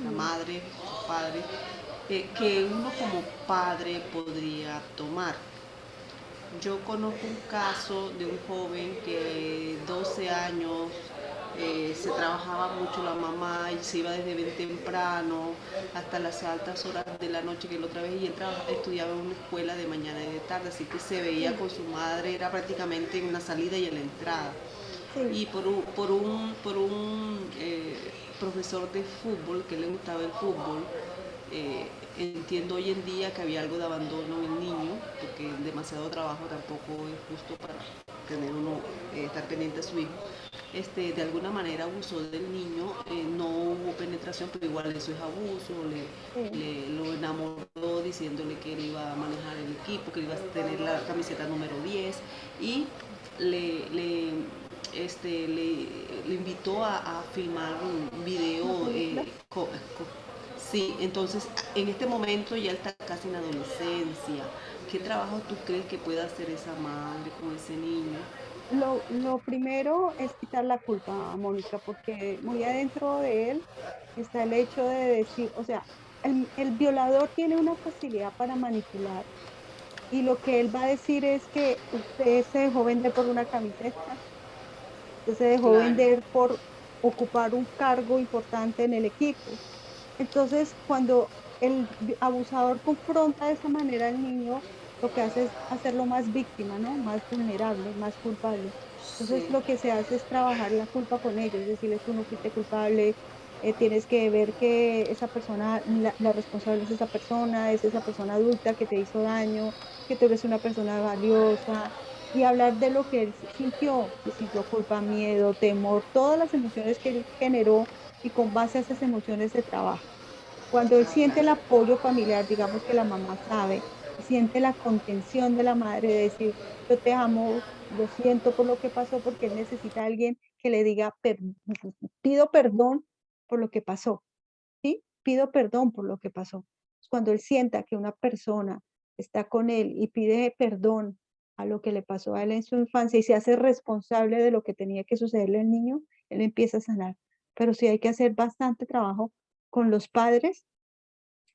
la madre, los padres, que uno como padre podría tomar? Yo conozco un caso de un joven que 12 años se trabajaba mucho la mamá y se iba desde bien temprano hasta las altas horas de la noche, que la otra vez, y él estudiaba en una escuela de mañana y de tarde, así que se veía con su madre, era prácticamente en una salida y en la entrada. Sí, Y por un profesor de fútbol, que le gustaba el fútbol, entiendo hoy en día que había algo de abandono en el niño, porque demasiado trabajo tampoco es justo para tener uno, estar pendiente de su hijo. De alguna manera abusó del niño, no hubo penetración, pero igual eso es abuso, sí. lo enamoró diciéndole que él iba a manejar el equipo, que él iba a tener la camiseta número 10 y le, le, le invitó a filmar un Una video. película. Sí, entonces en este momento ya está casi en adolescencia. ¿Qué trabajo tú crees que pueda hacer esa madre con ese niño? Lo primero es quitar la culpa a Mónica, porque muy adentro de él está el hecho de decir, o sea, el violador tiene una facilidad para manipular y lo que él va a decir es que usted se dejó vender por una camiseta, usted se dejó Claro, vender por ocupar un cargo importante en el equipo. Entonces, cuando el abusador confronta de esa manera al niño, lo que hace es hacerlo más víctima, ¿no? Más vulnerable, más culpable. Entonces, sí, lo que se hace es trabajar la culpa con ellos, decirle, tú no fuiste culpable, tienes que ver que esa persona, la responsable es esa persona adulta que te hizo daño, que tú eres una persona valiosa, y hablar de lo que él sintió, si sintió culpa, miedo, temor, todas las emociones que él generó y con base a esas emociones se trabaja. Cuando él siente el apoyo familiar, digamos que la mamá sabe, siente la contención de la madre de decir, yo te amo, lo siento por lo que pasó, porque él necesita a alguien que le diga, pido perdón por lo que pasó, ¿sí? Pido perdón por lo que pasó. Cuando él sienta que una persona está con él y pide perdón a lo que le pasó a él en su infancia y se hace responsable de lo que tenía que sucederle al niño, él empieza a sanar. Pero sí hay que hacer bastante trabajo con los padres,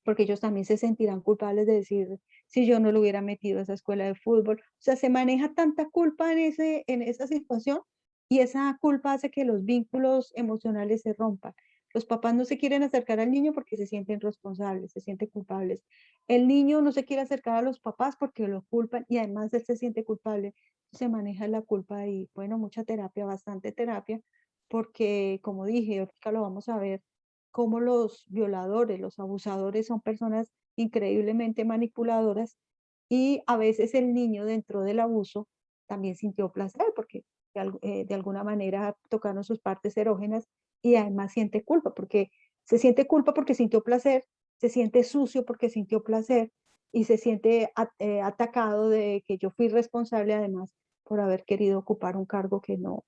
porque ellos también se sentirán culpables de decir, si yo no lo hubiera metido a esa escuela de fútbol. O sea, se maneja tanta culpa en esa situación y esa culpa hace que los vínculos emocionales se rompan. Los papás no se quieren acercar al niño porque se sienten responsables, se sienten culpables. El niño no se quiere acercar a los papás porque lo culpan y además él se siente culpable. Se maneja la culpa y bueno, mucha terapia, bastante terapia, porque como dije, ahorita lo vamos a ver, cómo los violadores, los abusadores son personas increíblemente manipuladoras y a veces el niño dentro del abuso también sintió placer porque de alguna manera tocaron sus partes erógenas y además siente culpa porque se siente culpa porque sintió placer, se siente sucio porque sintió placer y se siente atacado de que yo fui responsable además por haber querido ocupar un cargo que no,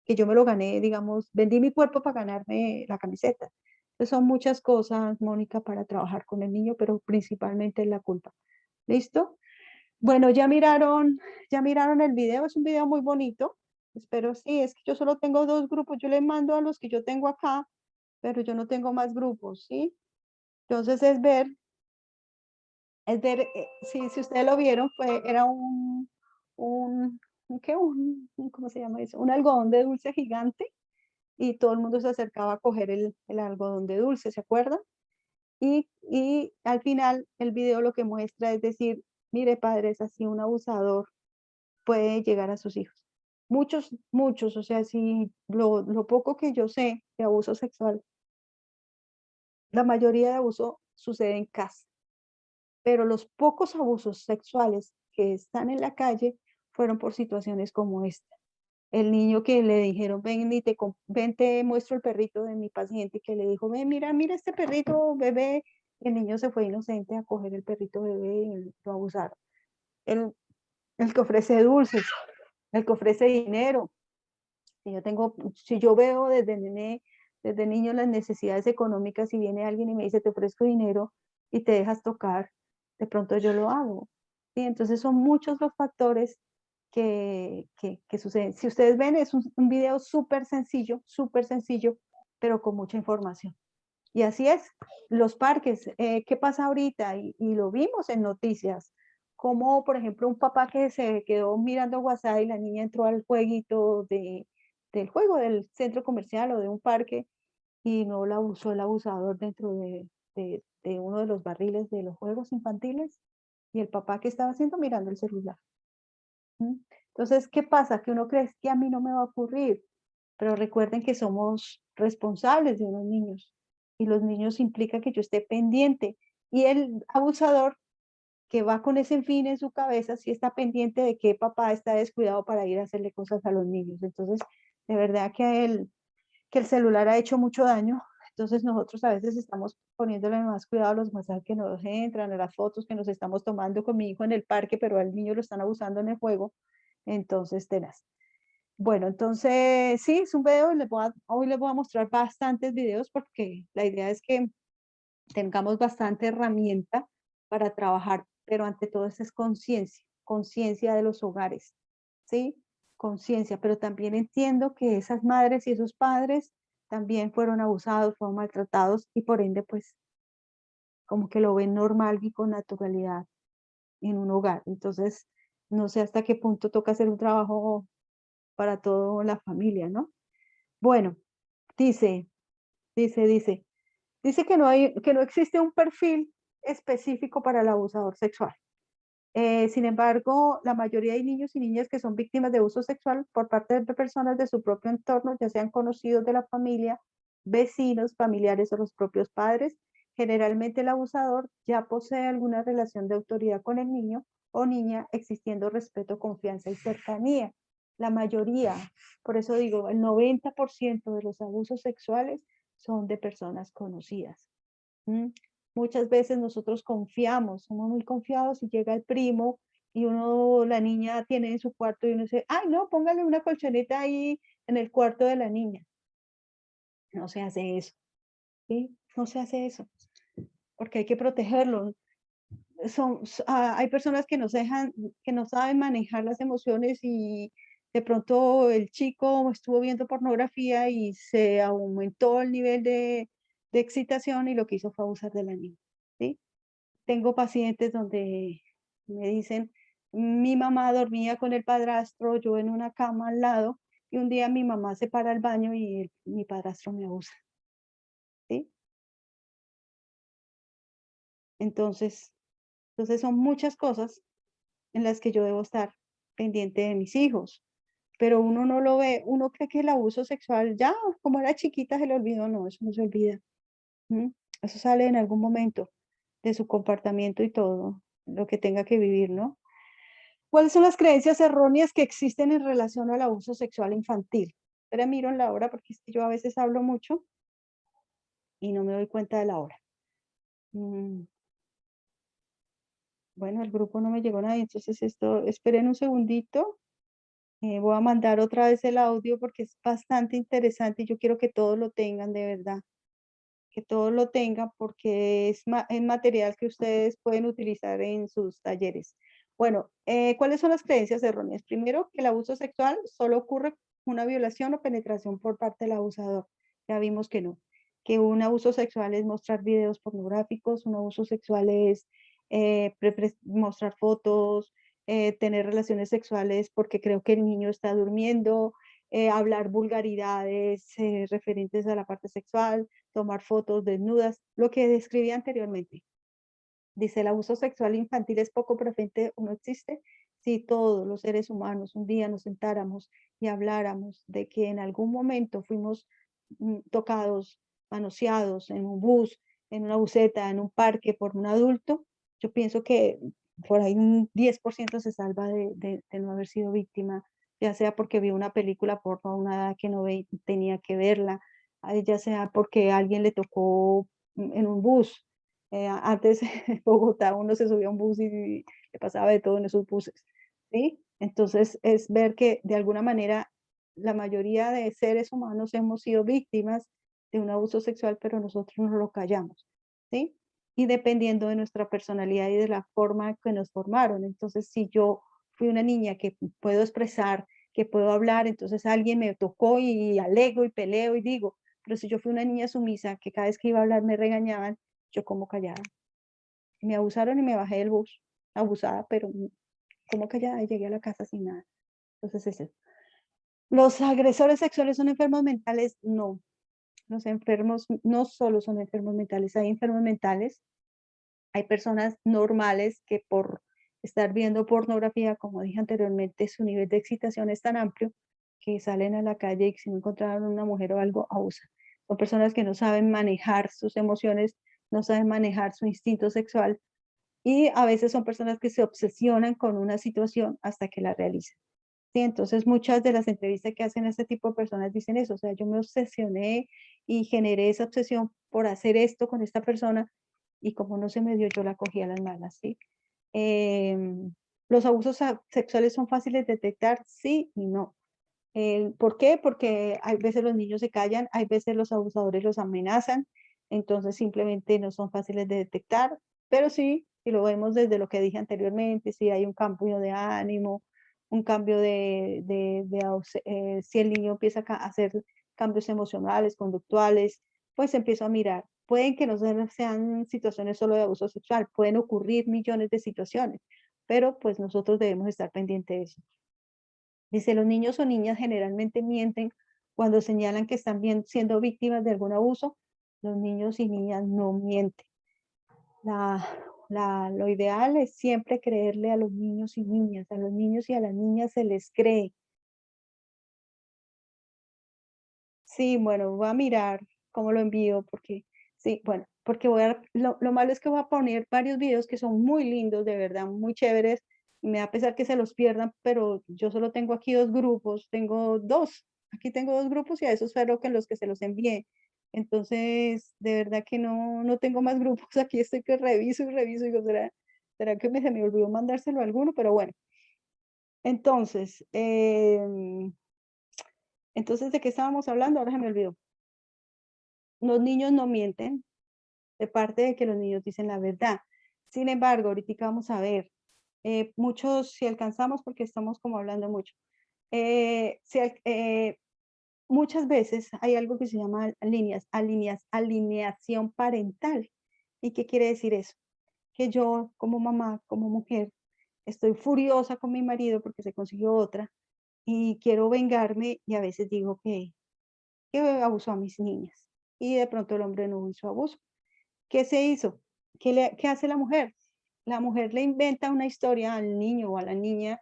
que yo me lo gané, digamos, vendí mi cuerpo para ganarme la camiseta. Entonces son muchas cosas, Mónica, para trabajar con el niño, pero principalmente es la culpa. ¿Listo? Bueno, ya miraron el video, es un video muy bonito. Espero sí, es que yo solo tengo dos grupos, yo les mando a los que yo tengo acá, pero yo no tengo más grupos, ¿sí? Entonces es ver, si ustedes lo vieron, era un, ¿qué? ¿Cómo se llama eso? Un algodón de dulce gigante y todo el mundo se acercaba a coger el algodón de dulce, ¿se acuerdan? Y al final el video lo que muestra es decir, mire padres, así un abusador puede llegar a sus hijos. Muchos, muchos, o sea, si lo poco que yo sé de abuso sexual, la mayoría de abuso sucede en casa, pero los pocos abusos sexuales que están en la calle fueron por situaciones como esta. El niño que le dijeron, ven, ven, te muestro el perrito de mi paciente, que le dijo, ven, mira, mira este perrito bebé. El niño se fue inocente a coger el perrito bebé y lo abusaron. El, el que ofrece dulces, el que ofrece dinero. Si yo veo desde niño las necesidades económicas y viene alguien y me dice, te ofrezco dinero y te dejas tocar, de pronto yo lo hago. ¿sí? Entonces son muchos los factores que suceden. Si ustedes ven, es un video súper sencillo, pero con mucha información. Y así es, los parques, ¿qué pasa ahorita? Y lo vimos en noticias, como por ejemplo un papá que se quedó mirando WhatsApp y la niña entró al jueguito del juego del centro comercial o de un parque y no la usó el abusador dentro de uno de los barriles de los juegos infantiles y el papá que estaba haciendo mirando el celular. ¿Mm? Entonces, ¿qué pasa? Que uno cree que a mí no me va a ocurrir, pero recuerden que somos responsables de unos niños y los niños implica que yo esté pendiente y el abusador que va con ese fin en su cabeza sí está pendiente de que papá está descuidado para ir a hacerle cosas a los niños. Entonces, de verdad que el celular ha hecho mucho daño. Entonces nosotros a veces estamos poniéndole más cuidado a los mensajes que nos entran, a las fotos que nos estamos tomando con mi hijo en el parque, pero al niño lo están abusando en el juego. Entonces, tenaz. Bueno, entonces sí, es un video, hoy les voy a mostrar bastantes videos porque la idea es que tengamos bastante herramienta para trabajar, pero ante todo eso es conciencia, conciencia de los hogares, ¿sí? Conciencia, pero también entiendo que esas madres y esos padres también fueron abusados, fueron maltratados y por ende pues como que lo ven normal y con naturalidad en un hogar. Entonces, no sé hasta qué punto toca hacer un trabajo para toda la familia, ¿no? Bueno, dice, dice que no existe un perfil específico para el abusador sexual. Sin embargo, la mayoría de niños y niñas que son víctimas de abuso sexual por parte de personas de su propio entorno, ya sean conocidos de la familia, vecinos, familiares o los propios padres, generalmente el abusador ya posee alguna relación de autoridad con el niño o niña, existiendo respeto, confianza y cercanía. La mayoría, por eso digo, el 90% de los abusos sexuales son de personas conocidas. ¿Mm? Muchas veces nosotros confiamos, somos muy confiados y llega el primo y la niña tiene en su cuarto y uno dice, ay no, póngale una colchoneta ahí en el cuarto de la niña. No se hace eso, ¿sí? No se hace eso, porque hay que protegerlo. Hay personas que que no saben manejar las emociones y de pronto el chico estuvo viendo pornografía y se aumentó el nivel de excitación y lo que hizo fue abusar de la niña, ¿sí? Tengo pacientes donde me dicen, mi mamá dormía con el padrastro, yo en una cama al lado, y un día mi mamá se para al baño y mi padrastro me abusa, ¿sí? Entonces son muchas cosas en las que yo debo estar pendiente de mis hijos, pero uno no lo ve, uno cree que el abuso sexual ya, como era chiquita, se le olvidó, no, eso no se olvida. ¿Mm? Eso sale en algún momento de su comportamiento y todo, lo que tenga que vivir, ¿no? ¿Cuáles son las creencias erróneas que existen en relación al abuso sexual infantil? Pero miro en la hora porque es que yo a veces hablo mucho y no me doy cuenta de la hora. Bueno, el grupo no me llegó nadie, entonces esperen un segundito. Voy a mandar otra vez el audio porque es bastante interesante y yo quiero que todos lo tengan de verdad. Que todos lo tengan porque es material que ustedes pueden utilizar en sus talleres. Bueno, ¿cuáles son las creencias erróneas? Primero, que el abuso sexual solo ocurre una violación o penetración por parte del abusador. Ya vimos que no. Que un abuso sexual es mostrar videos pornográficos, un abuso sexual es mostrar fotos, tener relaciones sexuales porque creo que el niño está durmiendo, hablar vulgaridades referentes a la parte sexual, tomar fotos desnudas, lo que describí anteriormente. Dice, el abuso sexual infantil es poco frecuente o no existe si todos los seres humanos un día nos sentáramos y habláramos de que en algún momento fuimos tocados, manoseados en un bus, en una buseta, en un parque por un adulto. Yo pienso que por ahí un 10% se salva de no haber sido víctima, ya sea porque vio una película por una edad que no tenía que verla, ya sea porque alguien le tocó en un bus. Antes en Bogotá uno se subía a un bus y le pasaba de todo en esos buses, ¿sí? Entonces es ver que de alguna manera la mayoría de seres humanos hemos sido víctimas de un abuso sexual, pero nosotros no lo callamos, ¿sí? y dependiendo de nuestra personalidad y de la forma que nos formaron. Entonces, si yo fui una niña que puedo expresar, que puedo hablar, entonces alguien me tocó y alego y peleo y digo, pero si yo fui una niña sumisa, que cada vez que iba a hablar me regañaban, yo como callada. Me abusaron y me bajé del bus, abusada, pero como callada y llegué a la casa sin nada. Entonces, es eso. ¿Los agresores sexuales son enfermos mentales? No. Los enfermos no solo son enfermos mentales, hay enfermos mentales, hay personas normales que por estar viendo pornografía, como dije anteriormente, su nivel de excitación es tan amplio que salen a la calle y si no encontraron una mujer o algo, abusan. Son personas que no saben manejar sus emociones, no saben manejar su instinto sexual y a veces son personas que se obsesionan con una situación hasta que la realizan. Sí, entonces muchas de las entrevistas que hacen a este tipo de personas dicen eso, o sea, yo me obsesioné y generé esa obsesión por hacer esto con esta persona y como no se me dio, yo la cogí a las malas, ¿sí? ¿Los abusos sexuales son fáciles de detectar? Sí y no. ¿Por qué? Porque hay veces los niños se callan, hay veces los abusadores los amenazan, entonces simplemente no son fáciles de detectar, pero sí, si lo vemos desde lo que dije anteriormente, si hay un cambio de ánimo, un cambio si el niño empieza a hacer cambios emocionales, conductuales, pues empiezo a mirar. Pueden que no sean situaciones solo de abuso sexual, pueden ocurrir millones de situaciones, pero pues nosotros debemos estar pendientes de eso. Dice, los niños o niñas generalmente mienten cuando señalan que están siendo víctimas de algún abuso. Los niños y niñas no mienten. Lo ideal es siempre creerle a los niños y niñas. A los niños y a las niñas se les cree. Sí, bueno, voy a mirar cómo lo envío porque, sí, bueno, porque lo malo es que voy a poner varios videos que son muy lindos, de verdad, muy chéveres. Me da pesar que se los pierdan, pero yo solo tengo aquí 2 grupos, tengo 2, aquí tengo 2 grupos y a esos fueron los que se los envié. Entonces, de verdad que no tengo más grupos, aquí estoy que reviso y reviso, y digo, ¿será que se me olvidó mandárselo a alguno? Pero bueno, entonces, ¿de qué estábamos hablando? Ahora se me olvidó. Los niños no mienten, de parte de que los niños dicen la verdad. Sin embargo, ahorita vamos a ver, muchos, si alcanzamos, porque estamos como hablando mucho, muchas veces hay algo que se llama alineación parental. ¿Y qué quiere decir eso? Que yo como mamá, como mujer, estoy furiosa con mi marido porque se consiguió otra y quiero vengarme y a veces digo que abusó a mis niñas y de pronto el hombre no hizo abuso. ¿Qué se hizo? ¿Qué hace la mujer? La mujer le inventa una historia al niño o a la niña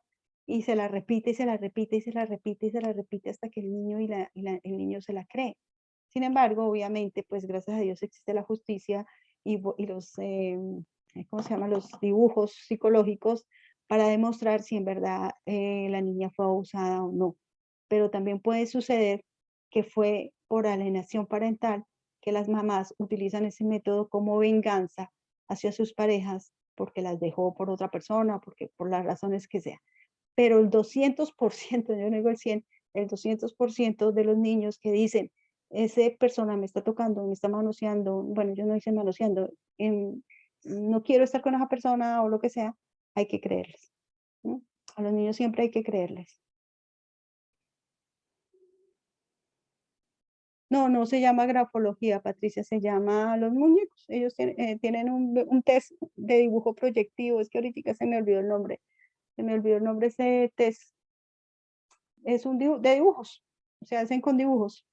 y se la repite y se la repite y se la repite y se la repite hasta que el niño el niño se la cree. Sin embargo, obviamente, pues gracias a Dios existe la justicia y los, ¿cómo se llama? Los dibujos psicológicos para demostrar si en verdad la niña fue abusada o no. Pero también puede suceder que fue por alienación parental que las mamás utilizan ese método como venganza hacia sus parejas porque las dejó por otra persona, porque por las razones que sea. Pero el 200%, yo no digo el 100, el 200% de los niños que dicen, esa persona me está tocando, me está manoseando, bueno, yo no hice manoseando, no quiero estar con esa persona o lo que sea, hay que creerles. ¿No? A los niños siempre hay que creerles. No se llama grafología, Patricia, se llama los muñecos. Ellos tienen un test de dibujo proyectivo, es que ahorita se me olvidó el nombre. Se me olvidó el nombre de ese test. Es de dibujos, se hacen con dibujos,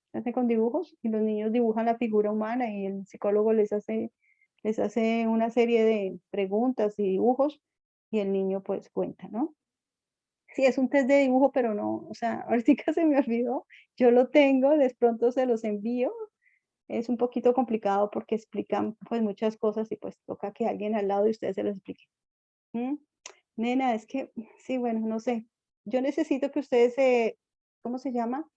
y los niños dibujan la figura humana y el psicólogo les hace una serie de preguntas y dibujos y el niño pues cuenta, ¿no? Sí, es un test de dibujo, pero no, o sea, ahorita se me olvidó, yo lo tengo, de pronto se los envío, es un poquito complicado porque explican pues muchas cosas y pues toca que alguien al lado de ustedes se los explique. ¿Mm? Nena, es que, sí, bueno, no sé, yo necesito que ustedes, ¿cómo se llama?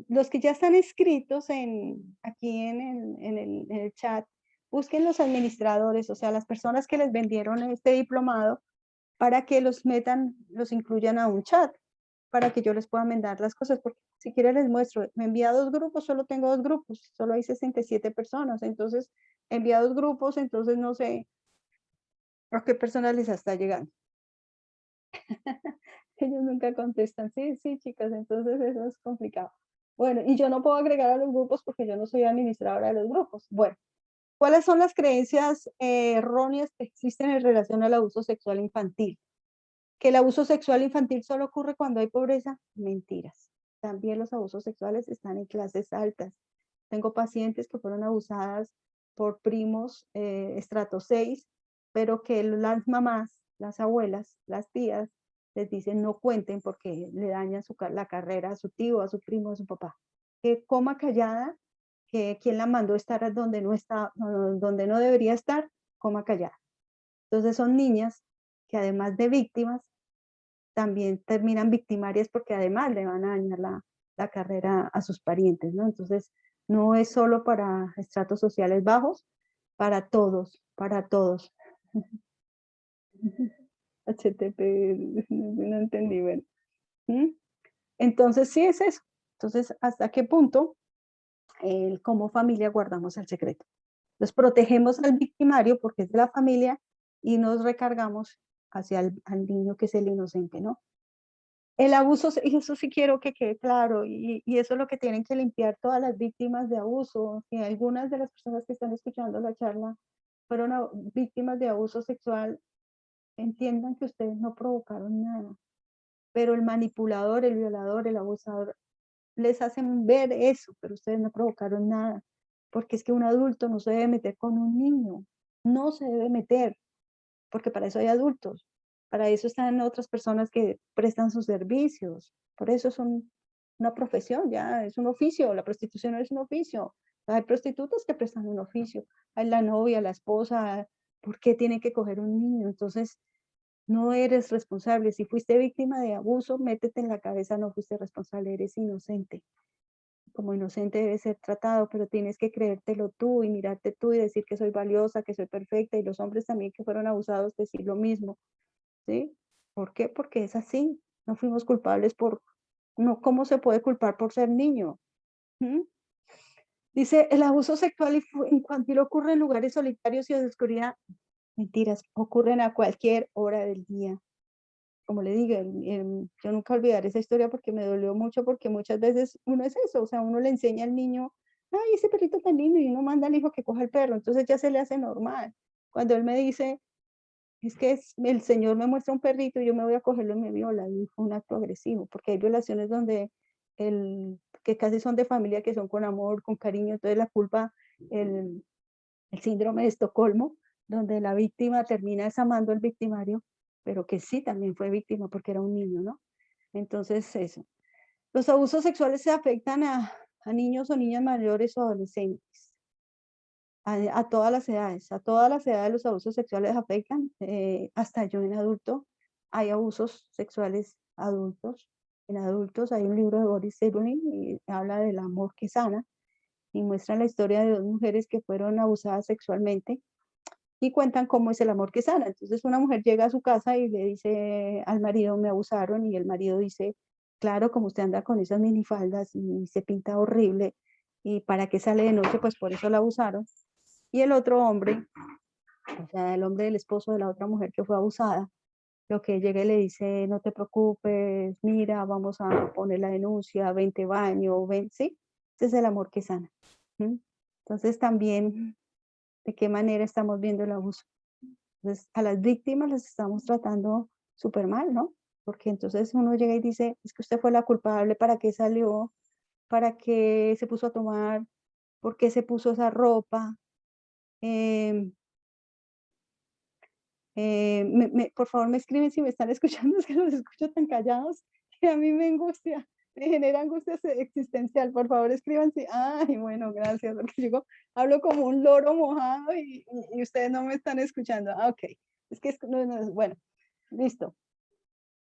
Los que ya están inscritos aquí en el chat, busquen los administradores, o sea, las personas que les vendieron este diplomado para que los incluyan a un chat. para que yo les pueda mandar las cosas, porque si quiere les muestro, me envía 2 grupos, solo tengo 2 grupos, solo hay 67 personas, entonces envía 2 grupos, entonces no sé a qué personas les está llegando. Ellos nunca contestan, sí, sí, chicas, entonces eso es complicado. Bueno, y yo no puedo agregar a los grupos porque yo no soy administradora de los grupos. Bueno, ¿cuáles son las creencias erróneas que existen en relación al abuso sexual infantil? Que el abuso sexual infantil solo ocurre cuando hay pobreza, mentiras. También los abusos sexuales están en clases altas. Tengo pacientes que fueron abusadas por primos estrato 6, pero que las mamás, las abuelas, las tías, les dicen no cuenten porque le dañan la carrera a su tío, a su primo, a su papá. Que coma callada, que quien la mandó estar donde no está, donde no debería estar, coma callada. Entonces son niñas que además de víctimas, también terminan victimarias porque además le van a dañar la carrera a sus parientes, ¿no? Entonces, no es solo para estratos sociales bajos, para todos, para todos. HTTP, no entendí, bueno. Entonces, sí es eso. Entonces, ¿hasta qué punto como familia guardamos el secreto? Entonces, protegemos al victimario porque es de la familia y nos recargamos hacia al niño que es el inocente, ¿no? El abuso, y eso sí quiero que quede claro, y eso es lo que tienen que limpiar todas las víctimas de abuso, que algunas de las personas que están escuchando la charla fueron víctimas de abuso sexual, entiendan que ustedes no provocaron nada, pero el manipulador, el violador, el abusador, les hacen ver eso, pero ustedes no provocaron nada, porque es que un adulto no se debe meter con un niño, no se debe meter, porque para eso hay adultos, para eso están otras personas que prestan sus servicios, por eso son una profesión, ya es un oficio, la prostitución no es un oficio, hay prostitutas que prestan un oficio, hay la novia, la esposa, ¿por qué tiene que coger un niño? Entonces, no eres responsable, si fuiste víctima de abuso, métete en la cabeza, no fuiste responsable, eres inocente. Como inocente debe ser tratado, pero tienes que creértelo tú y mirarte tú y decir que soy valiosa, que soy perfecta, y los hombres también que fueron abusados decir lo mismo, ¿sí? ¿Por qué? Porque es así, no fuimos culpables por, no, ¿cómo se puede culpar por ser niño? ¿Mm? Dice, el abuso sexual infantil ocurre en lugares solitarios y de oscuridad. Mentiras, ocurren a cualquier hora del día. Como le digo, yo nunca olvidaré esa historia porque me dolió mucho, porque muchas veces uno es eso, o sea, uno le enseña al niño, ay, ese perrito tan lindo, y uno manda al hijo que coja el perro, entonces ya se le hace normal. Cuando él me dice, es que el Señor me muestra un perrito y yo me voy a cogerlo y me viola, y fue un acto agresivo, porque hay violaciones donde que casi son de familia, que son con amor, con cariño, entonces la culpa, el síndrome de Estocolmo, donde la víctima termina desamando al victimario, pero que sí también fue víctima porque era un niño, ¿no? Entonces, eso. Los abusos sexuales se afectan a niños o niñas mayores o adolescentes, a todas las edades los abusos sexuales afectan, hasta yo en adulto, hay abusos sexuales adultos, en adultos hay un libro de Boris Cyrulnik y habla del amor que sana, y muestra la historia de 2 mujeres que fueron abusadas sexualmente, y cuentan cómo es el amor que sana. Entonces una mujer llega a su casa y le dice al marido, me abusaron, y el marido dice, claro, como usted anda con esas minifaldas y se pinta horrible, y para qué sale de noche, pues por eso la abusaron. Y el otro hombre, o sea, el hombre del esposo de la otra mujer que fue abusada, lo que llega y le dice, no te preocupes, mira, vamos a poner la denuncia, 20 baño, ven, ¿sí? Ese es el amor que sana. Entonces también, ¿de qué manera estamos viendo el abuso? Entonces, a las víctimas las estamos tratando súper mal, ¿no? Porque entonces uno llega y dice, es que usted fue la culpable, ¿para qué salió? ¿Para qué se puso a tomar? ¿Por qué se puso esa ropa? Eh, por favor, me escriben si me están escuchando, es que los escucho tan callados que a mí me angustia, me genera angustia existencial. Por favor, escriban si, ay, bueno, gracias, porque yo hablo como un loro mojado y ustedes no me están escuchando. Ah, ok, es que bueno, listo,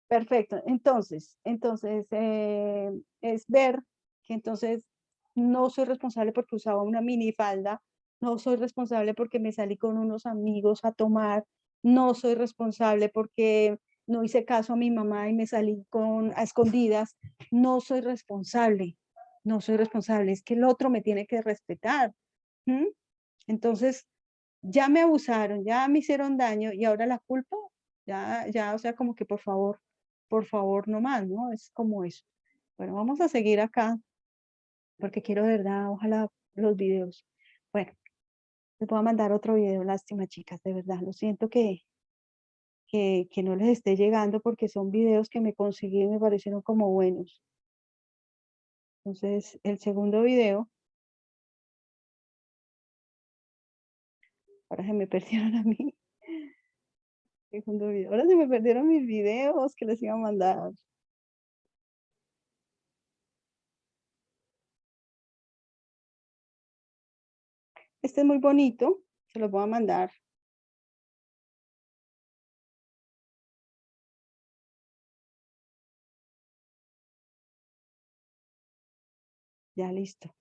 perfecto. Entonces, es ver que entonces no soy responsable porque usaba una minifalda, no soy responsable porque me salí con unos amigos a tomar, no soy responsable porque no hice caso a mi mamá y me salí a escondidas, no soy responsable, no soy responsable, es que el otro me tiene que respetar. ¿Mm? Entonces, ya me abusaron, ya me hicieron daño y ahora la culpa, ya, o sea, como que por favor, no más, ¿no? Es como eso. Bueno, vamos a seguir acá, porque quiero de verdad, ojalá los videos. Bueno, les voy a mandar otro video, lástima, chicas, de verdad, lo siento que no les esté llegando porque son videos que me conseguí y me parecieron como buenos. Entonces, el segundo video, ahora se me perdieron a mí. Segundo video, ahora se me perdieron mis videos que les iba a mandar. Este es muy bonito, se los voy a mandar. Ya listo.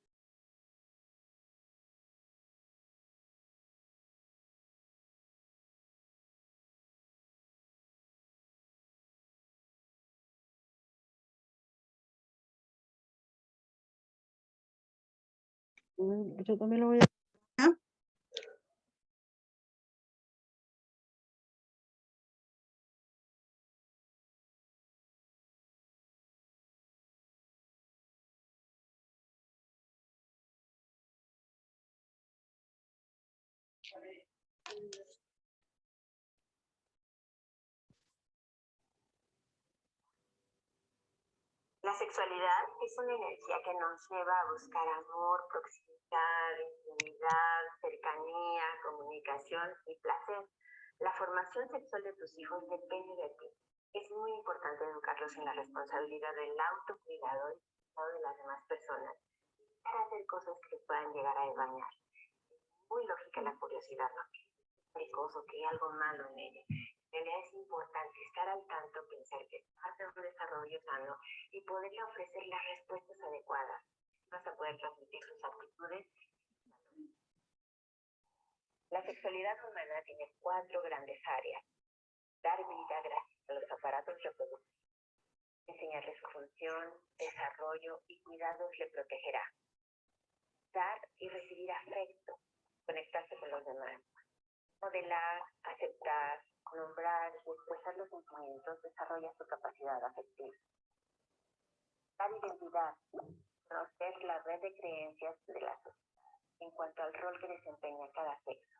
Yo también lo voy a... La sexualidad es una energía que nos lleva a buscar amor, proximidad, intimidad, cercanía, comunicación y placer. La formación sexual de tus hijos depende de ti. Es muy importante educarlos en la responsabilidad del autocuidado y cuidado de las demás personas para hacer cosas que puedan llegar a dañar. Muy lógica la curiosidad, ¿no? Que hay algo malo en ella. En realidad es importante estar al tanto, pensar que es parte de un desarrollo sano y poderle ofrecer las respuestas adecuadas. Vas a poder transmitir sus actitudes. La sexualidad humana tiene 4 grandes áreas. Dar vida gracias a los aparatos reproductivos. Enseñarle su función, desarrollo y cuidados le protegerá. Dar y recibir afecto, conectarse con los demás. Modelar, aceptar, nombrar y expresar los sentimientos desarrolla su capacidad afectiva. Dar identidad, conocer la red de creencias de la sociedad en cuanto al rol que desempeña cada sexo.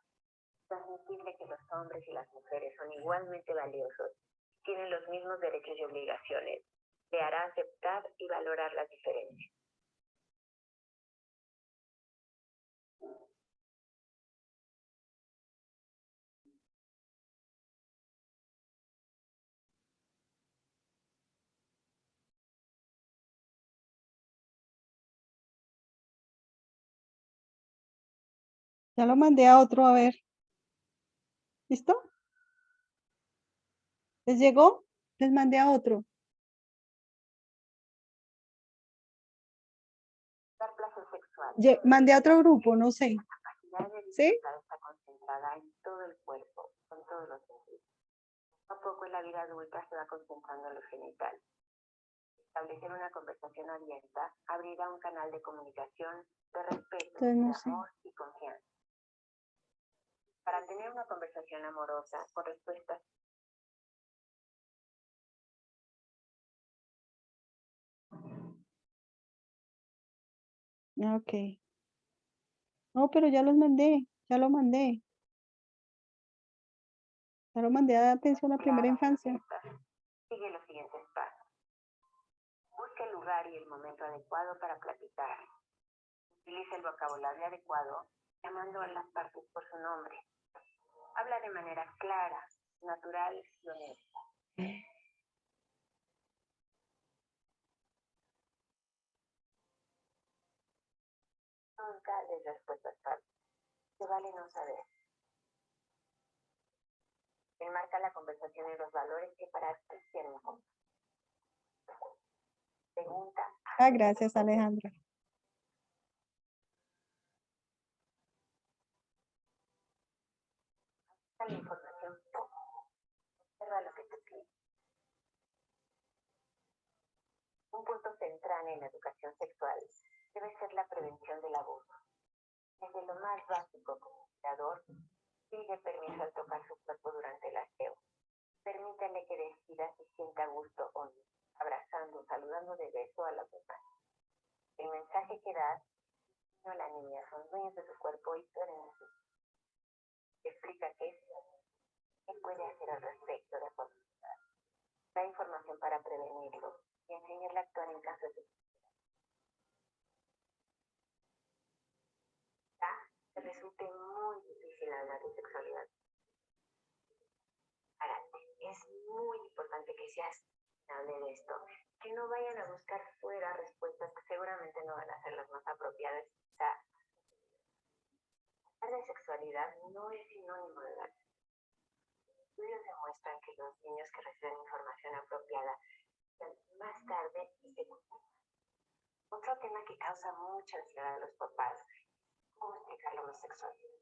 Transmitirle que los hombres y las mujeres son igualmente valiosos, tienen los mismos derechos y obligaciones. Le hará aceptar y valorar las diferencias. Ya lo mandé a otro, a ver. ¿Listo? ¿Les llegó? Les mandé a otro. Dar placer sexual. Mandé a otro grupo, no sé. La capacidad de ¿Sí? disfrutar está concentrada en todo el cuerpo, con todos los sentidos. Poco a poco en la vida adulta se va concentrando en los genitales. Establecer una conversación abierta abrirá un canal de comunicación, de respeto, Entonces, no de sé. amor y confianza. Para tener una conversación amorosa con respuestas Ok. No, pero ya los mandé. Ya lo mandé. Ya lo mandé a atención a primera claras y infancia. honestas, sigue los siguientes pasos. Busca el lugar y el momento adecuado para platicar. Utiliza el vocabulario adecuado, llamando a las partes por su nombre. Habla de manera clara, natural y honesta. Nunca des respuestas falsas. Se vale no saber. Enmarca la conversación en los valores que para ti tienen juntos. Pregunta. Ah, gracias, Alejandra. La información. Observa lo que te pide. dan en la educación sexual debe ser la prevención del abuso. Desde lo más básico como cuidador, pide permiso al tocar su cuerpo durante el aseo. Permítale que decida si sienta gusto o no, abrazando, saludando de beso a la boca. El mensaje que da, no la niña, son dueños de su cuerpo y pueden decidir. Explica qué puede hacer al respecto de forma. Da información para prevenirlo y enseñarle a actuar en caso de que resulte muy difícil hablar de sexualidad. Es muy importante que seas hable de esto, que no vayan a buscar fuera respuestas que seguramente no van a ser las más apropiadas. O sea, hablar de sexualidad no es sinónimo de edad. Estudios demuestran que los niños que reciben información apropiada más tarde y se cuidan. Otro tema que causa mucha ansiedad a los papás, ¿cómo explicar la homosexualidad?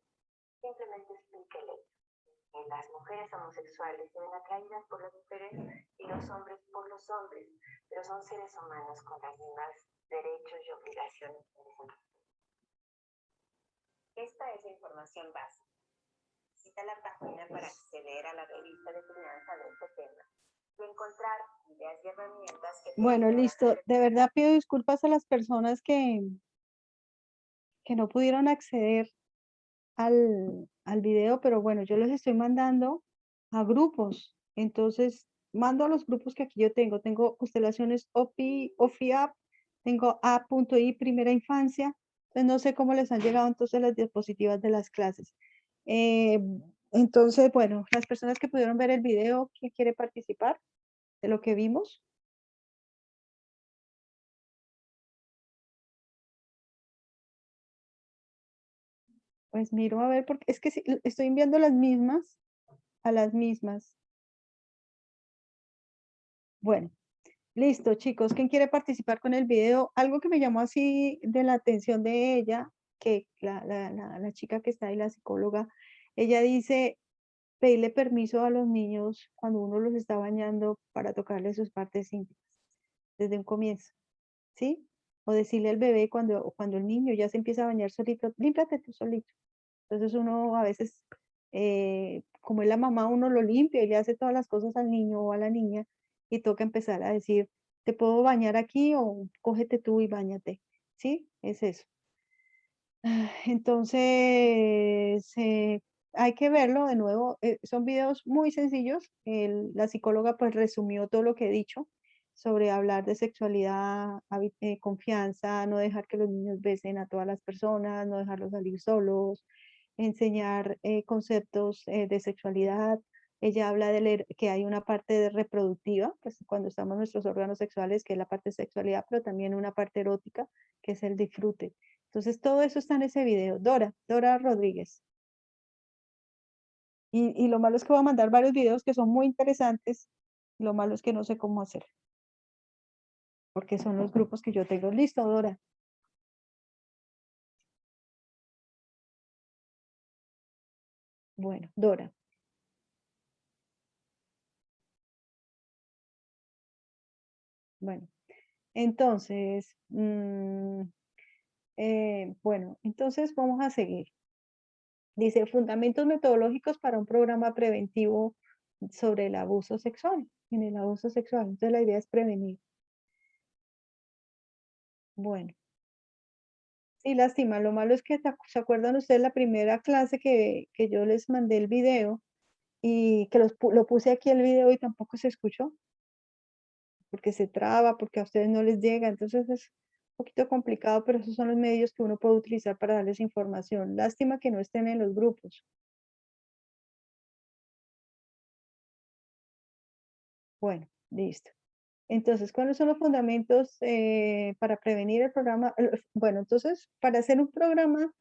Simplemente explíquele que las mujeres homosexuales se ven atraídas por las mujeres y los hombres por los hombres, pero son seres humanos con las mismas derechos y obligaciones. Esta es la información básica. Visita la página para acceder a la revista de crianza de este tema y encontrar ideas y herramientas que... Bueno, listo. De verdad pido disculpas a las personas que no pudieron acceder al video, pero bueno, yo los estoy mandando a grupos. Entonces, mando a los grupos que aquí yo tengo. Tengo constelaciones OFIAP, tengo A.I Primera Infancia. Entonces, no sé cómo les han llegado entonces las diapositivas de las clases. Entonces, bueno, las personas que pudieron ver el video, ¿quién quiere participar de lo que vimos? Pues miro a ver, porque es que estoy enviando las mismas a las mismas. Bueno, listo, chicos. ¿Quién quiere participar con el video? Algo que me llamó así de la atención de ella, que la chica que está ahí, la psicóloga, ella dice, pedirle permiso a los niños cuando uno los está bañando para tocarle sus partes íntimas, desde un comienzo, ¿sí? O decirle al bebé cuando el niño ya se empieza a bañar solito, límpiate tú solito. Entonces uno a veces, como es la mamá, uno lo limpia y le hace todas las cosas al niño o a la niña y toca empezar a decir, ¿te puedo bañar aquí o cógete tú y báñate? ¿Sí? Es eso. Entonces, hay que verlo de nuevo. Son videos muy sencillos. La psicóloga pues resumió todo lo que he dicho sobre hablar de sexualidad, confianza, no dejar que los niños besen a todas las personas, no dejarlos salir solos, enseñar conceptos de sexualidad. Ella habla de que hay una parte reproductiva, pues cuando estamos nuestros órganos sexuales, que es la parte de sexualidad, pero también una parte erótica, que es el disfrute. Entonces todo eso está en ese video. Dora Rodríguez. Y lo malo es que voy a mandar varios videos que son muy interesantes. Lo malo es que no sé cómo hacer. Porque son los grupos que yo tengo. Listo, Dora. Bueno, Dora. Bueno, entonces, bueno, entonces vamos a seguir. Dice, fundamentos metodológicos para un programa preventivo sobre el abuso sexual. En el abuso sexual. Entonces la idea es prevenir. Bueno. Sí, lástima. Lo malo es que se acuerdan ustedes la primera clase que yo les mandé el video y que lo puse aquí el video y tampoco se escuchó porque se traba, porque a ustedes no les llega. Entonces es un poquito complicado, pero esos son los medios que uno puede utilizar para darles información. Lástima que no estén en los grupos. Bueno, listo. Entonces, ¿cuáles son los fundamentos para prevenir el programa? Bueno, entonces, para hacer un programa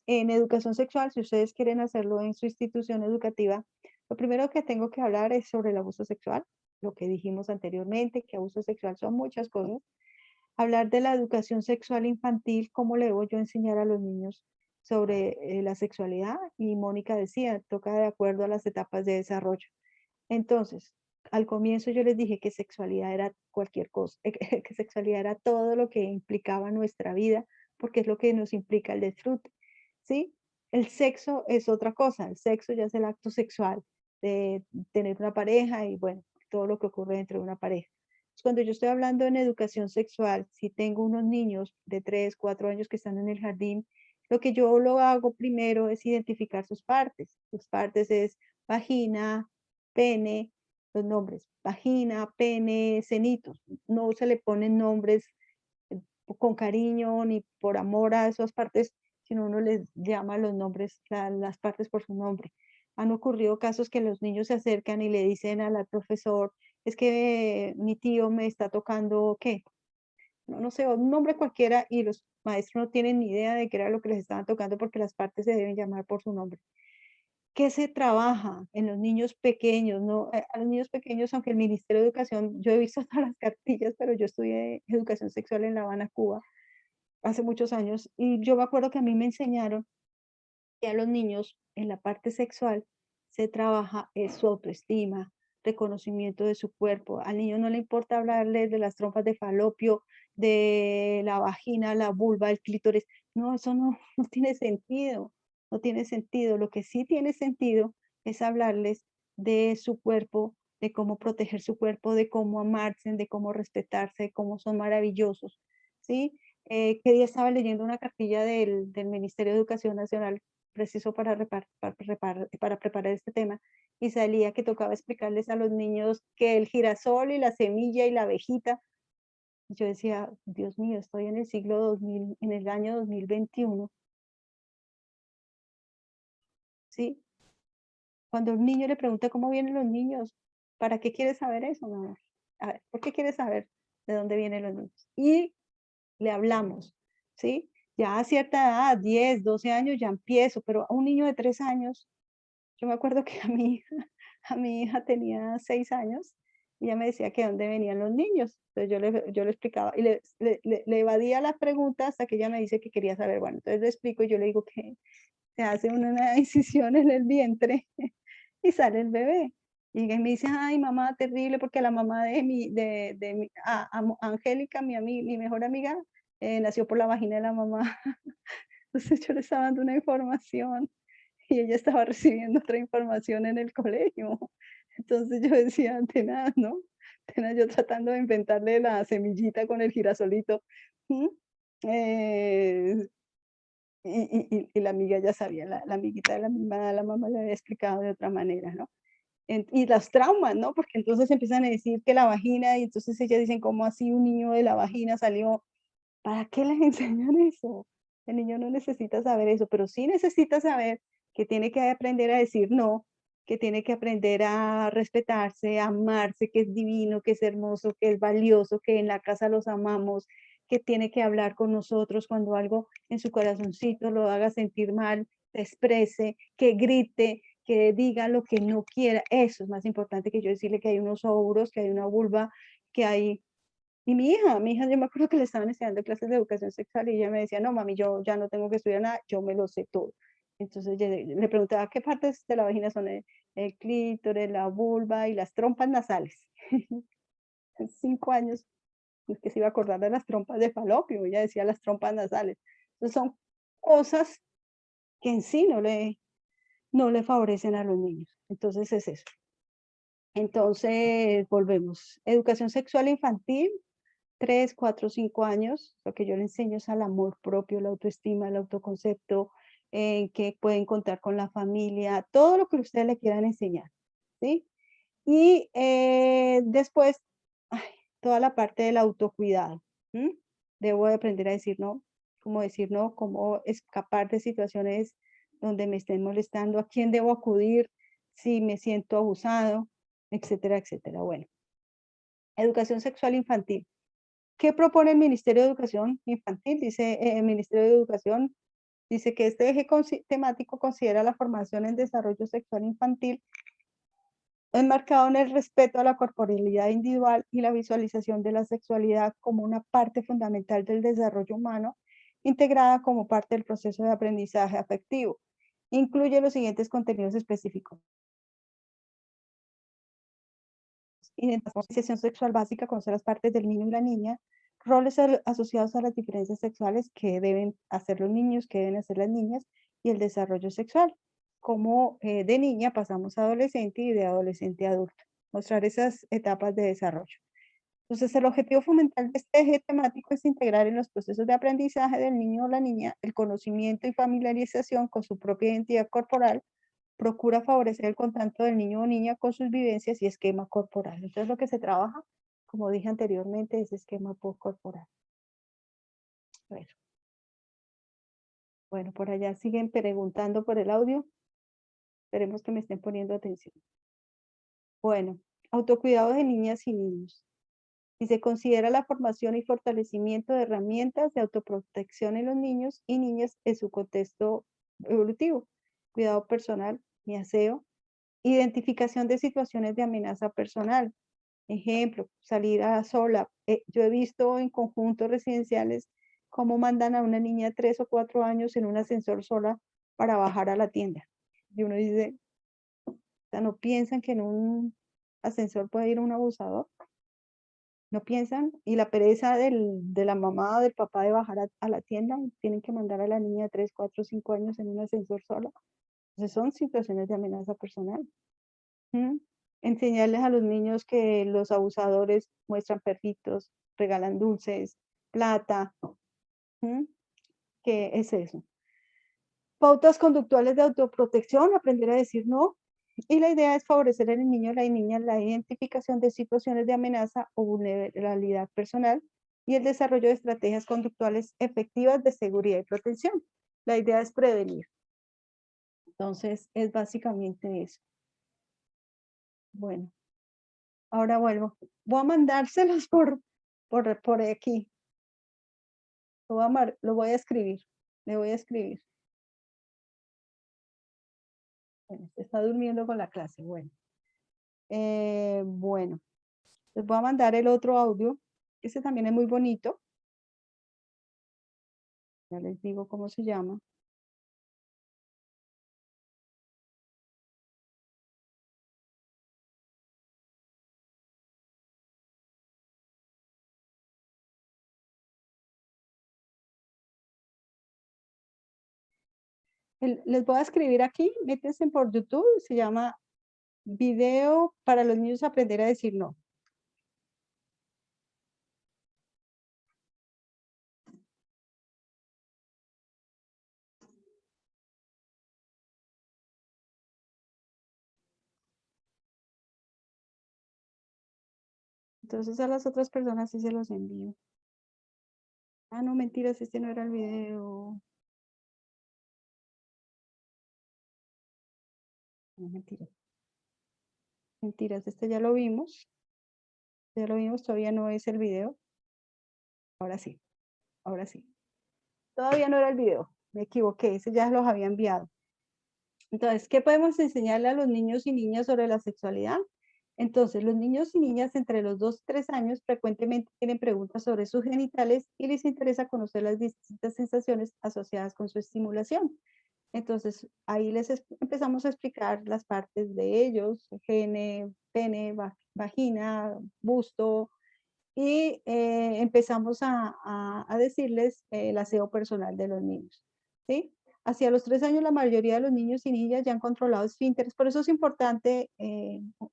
en educación sexual, si ustedes quieren hacerlo en su institución educativa, lo primero que tengo que hablar es sobre el abuso sexual, lo que dijimos anteriormente, que abuso sexual son muchas cosas. Hablar de la educación sexual infantil, cómo le debo yo enseñar a los niños sobre la sexualidad. Y Mónica decía, toca de acuerdo a las etapas de desarrollo. Entonces, al comienzo yo les dije que sexualidad era cualquier cosa, que sexualidad era todo lo que implicaba nuestra vida, porque es lo que nos implica el disfrute, ¿sí? El sexo es otra cosa, el sexo ya es el acto sexual de tener una pareja y bueno, todo lo que ocurre dentro de una pareja. Cuando yo estoy hablando en educación sexual, si tengo unos niños de 3, 4 años que están en el jardín, lo que yo lo hago primero es identificar sus partes. Sus partes es vagina, pene, los nombres, vagina, pene, senitos. No se le ponen nombres con cariño ni por amor a esas partes, sino uno les llama los nombres, las partes por su nombre. Han ocurrido casos que los niños se acercan y le dicen al profesor, es que mi tío me está tocando, ¿qué? No sé, un nombre cualquiera y los maestros no tienen ni idea de qué era lo que les estaban tocando porque las partes se deben llamar por su nombre. ¿Qué se trabaja en los niños pequeños? No, a los niños pequeños, aunque el Ministerio de Educación, yo he visto todas las cartillas, pero yo estudié educación sexual en La Habana, Cuba, hace muchos años, y yo me acuerdo que a mí me enseñaron que a los niños en la parte sexual se trabaja su autoestima, reconocimiento de su cuerpo. Al niño no le importa hablarle de las trompas de falopio, de la vagina, la vulva, el clítoris. No, eso no, no tiene sentido, no tiene sentido. Lo que sí tiene sentido es hablarles de su cuerpo, de cómo proteger su cuerpo, de cómo amarse, de cómo respetarse, de cómo son maravillosos, ¿sí? Que día estaba leyendo una cartilla del Ministerio de Educación Nacional preciso para preparar este tema, y salía que tocaba explicarles a los niños que el girasol y la semilla y la abejita. Yo decía, Dios mío, estoy en el siglo 2000, en el año 2021, ¿sí? Cuando un niño le pregunta cómo vienen los niños, ¿para qué quieres saber eso, mi amor? A ver, ¿por qué quieres saber de dónde vienen los niños? Y le hablamos, ¿sí? Ya a cierta edad, 10, 12 años, ya empiezo, pero a un niño de 3 años, yo me acuerdo que a mi hija tenía 6 años y ella me decía que dónde venían los niños. Entonces yo le explicaba y le evadía las preguntas hasta que ella me dice que quería saber. Bueno, entonces le explico y yo le digo que se hace una incisión en el vientre y sale el bebé. Y me dice, ay, mamá, terrible, porque la mamá Angélica, mi mejor amiga, nació por la vagina de la mamá. Entonces yo le estaba dando una información y ella estaba recibiendo otra información en el colegio. Entonces yo decía, tenaz, ¿no? Tenaz, yo tratando de inventarle la semillita con el girasolito. Eh, y la amiga ya sabía, la amiguita de la mamá le había explicado de otra manera, ¿no? Y los traumas, ¿no? Porque entonces empiezan a decir que la vagina, y entonces ellas dicen, ¿cómo así un niño de la vagina salió? ¿Para qué les enseñan eso? El niño no necesita saber eso, pero sí necesita saber que tiene que aprender a decir no, que tiene que aprender a respetarse, a amarse, que es divino, que es hermoso, que es valioso, que en la casa los amamos, que tiene que hablar con nosotros cuando algo en su corazoncito lo haga sentir mal, se exprese, que grite, que diga lo que no quiera. Eso es más importante que yo decirle que hay unos óvulos, que hay una vulva, que hay. Y mi hija, yo me acuerdo que le estaban enseñando clases de educación sexual y ella me decía, no, mami, yo ya no tengo que estudiar nada, yo me lo sé todo. Entonces yo le preguntaba qué partes de la vagina son el clítoris, la vulva y las trompas nasales. 5 años, es que se iba a acordar de las trompas de falopio, ella decía las trompas nasales. Entonces son cosas que en sí no le favorecen a los niños. Entonces es eso. Entonces volvemos. Educación sexual infantil, 3, 4, 5 años, lo que yo le enseño es al amor propio, la autoestima, el autoconcepto, que pueden contar con la familia, todo lo que ustedes le quieran enseñar, ¿sí? Y después, ay, toda la parte del autocuidado. Debo de aprender a decir no, cómo decir no, cómo escapar de situaciones donde me estén molestando, a quién debo acudir si me siento abusado, etcétera, etcétera. Bueno, educación sexual infantil. ¿Qué propone el Ministerio de Educación Infantil? Dice el Ministerio de Educación, dice que este eje temático considera la formación en desarrollo sexual infantil enmarcado en el respeto a la corporalidad individual y la visualización de la sexualidad como una parte fundamental del desarrollo humano, integrada como parte del proceso de aprendizaje afectivo. Incluye los siguientes contenidos específicos: Identificación sexual básica, conocer las partes del niño y la niña, roles asociados a las diferencias sexuales que deben hacer los niños, que deben hacer las niñas, y el desarrollo sexual. Cómo de niña pasamos a adolescente y de adolescente a adulto. Mostrar esas etapas de desarrollo. Entonces, el objetivo fundamental de este eje temático es integrar en los procesos de aprendizaje del niño o la niña el conocimiento y familiarización con su propia identidad corporal. Procura favorecer el contacto del niño o niña con sus vivencias y esquema corporal. Entonces, lo que se trabaja, como dije anteriormente, es esquema corporal. Bueno, por allá siguen preguntando por el audio. Esperemos que me estén poniendo atención. Bueno, autocuidado de niñas y niños. Si se considera la formación y fortalecimiento de herramientas de autoprotección en los niños y niñas en su contexto evolutivo, cuidado personal, mi aseo, identificación de situaciones de amenaza personal. Ejemplo, salir a sola. Yo he visto en conjuntos residenciales cómo mandan a una niña de 3 o 4 años en un ascensor sola para bajar a la tienda. Y uno dice, o sea, ¿no piensan que en un ascensor puede ir un abusador? ¿No piensan? Y la pereza de la mamá o del papá de bajar a la tienda, tienen que mandar a la niña de 3, 4, 5 años en un ascensor sola. Entonces son situaciones de amenaza personal. ¿Mm? Enseñarles a los niños que los abusadores muestran perritos, regalan dulces, plata. ¿Mm? ¿Qué es eso? Pautas conductuales de autoprotección, aprender a decir no. Y la idea es favorecer en el niño o la niña la identificación de situaciones de amenaza o vulnerabilidad personal y el desarrollo de estrategias conductuales efectivas de seguridad y protección. La idea es prevenir. Entonces, es básicamente eso. Bueno, ahora vuelvo. Voy a mandárselos por aquí. Lo voy a escribir. Le voy a escribir. Bueno, se está durmiendo con la clase. Bueno. Bueno. Les voy a mandar el otro audio. Ese también es muy bonito. Ya les digo cómo se llama. Les voy a escribir aquí, métanse por YouTube, se llama Video para los niños aprender a decir no. Entonces a las otras personas sí se los envío. Ah, no, mentiras, este no era el video. No, mentiras. Mentiras, este ya lo vimos. Ya lo vimos, todavía no es el video. Ahora sí, ahora sí. Todavía no era el video, me equivoqué, ese ya los había enviado. Entonces, ¿qué podemos enseñarle a los niños y niñas sobre la sexualidad? Entonces, los niños y niñas entre los 2 y 3 años frecuentemente tienen preguntas sobre sus genitales y les interesa conocer las distintas sensaciones asociadas con su estimulación. Entonces, ahí empezamos a explicar las partes de ellos, gene, pene, vagina, busto, y empezamos a decirles el aseo personal de los niños, ¿sí? Hacia los 3 años la mayoría de los niños y niñas ya han controlado esfínteres, por eso es importante,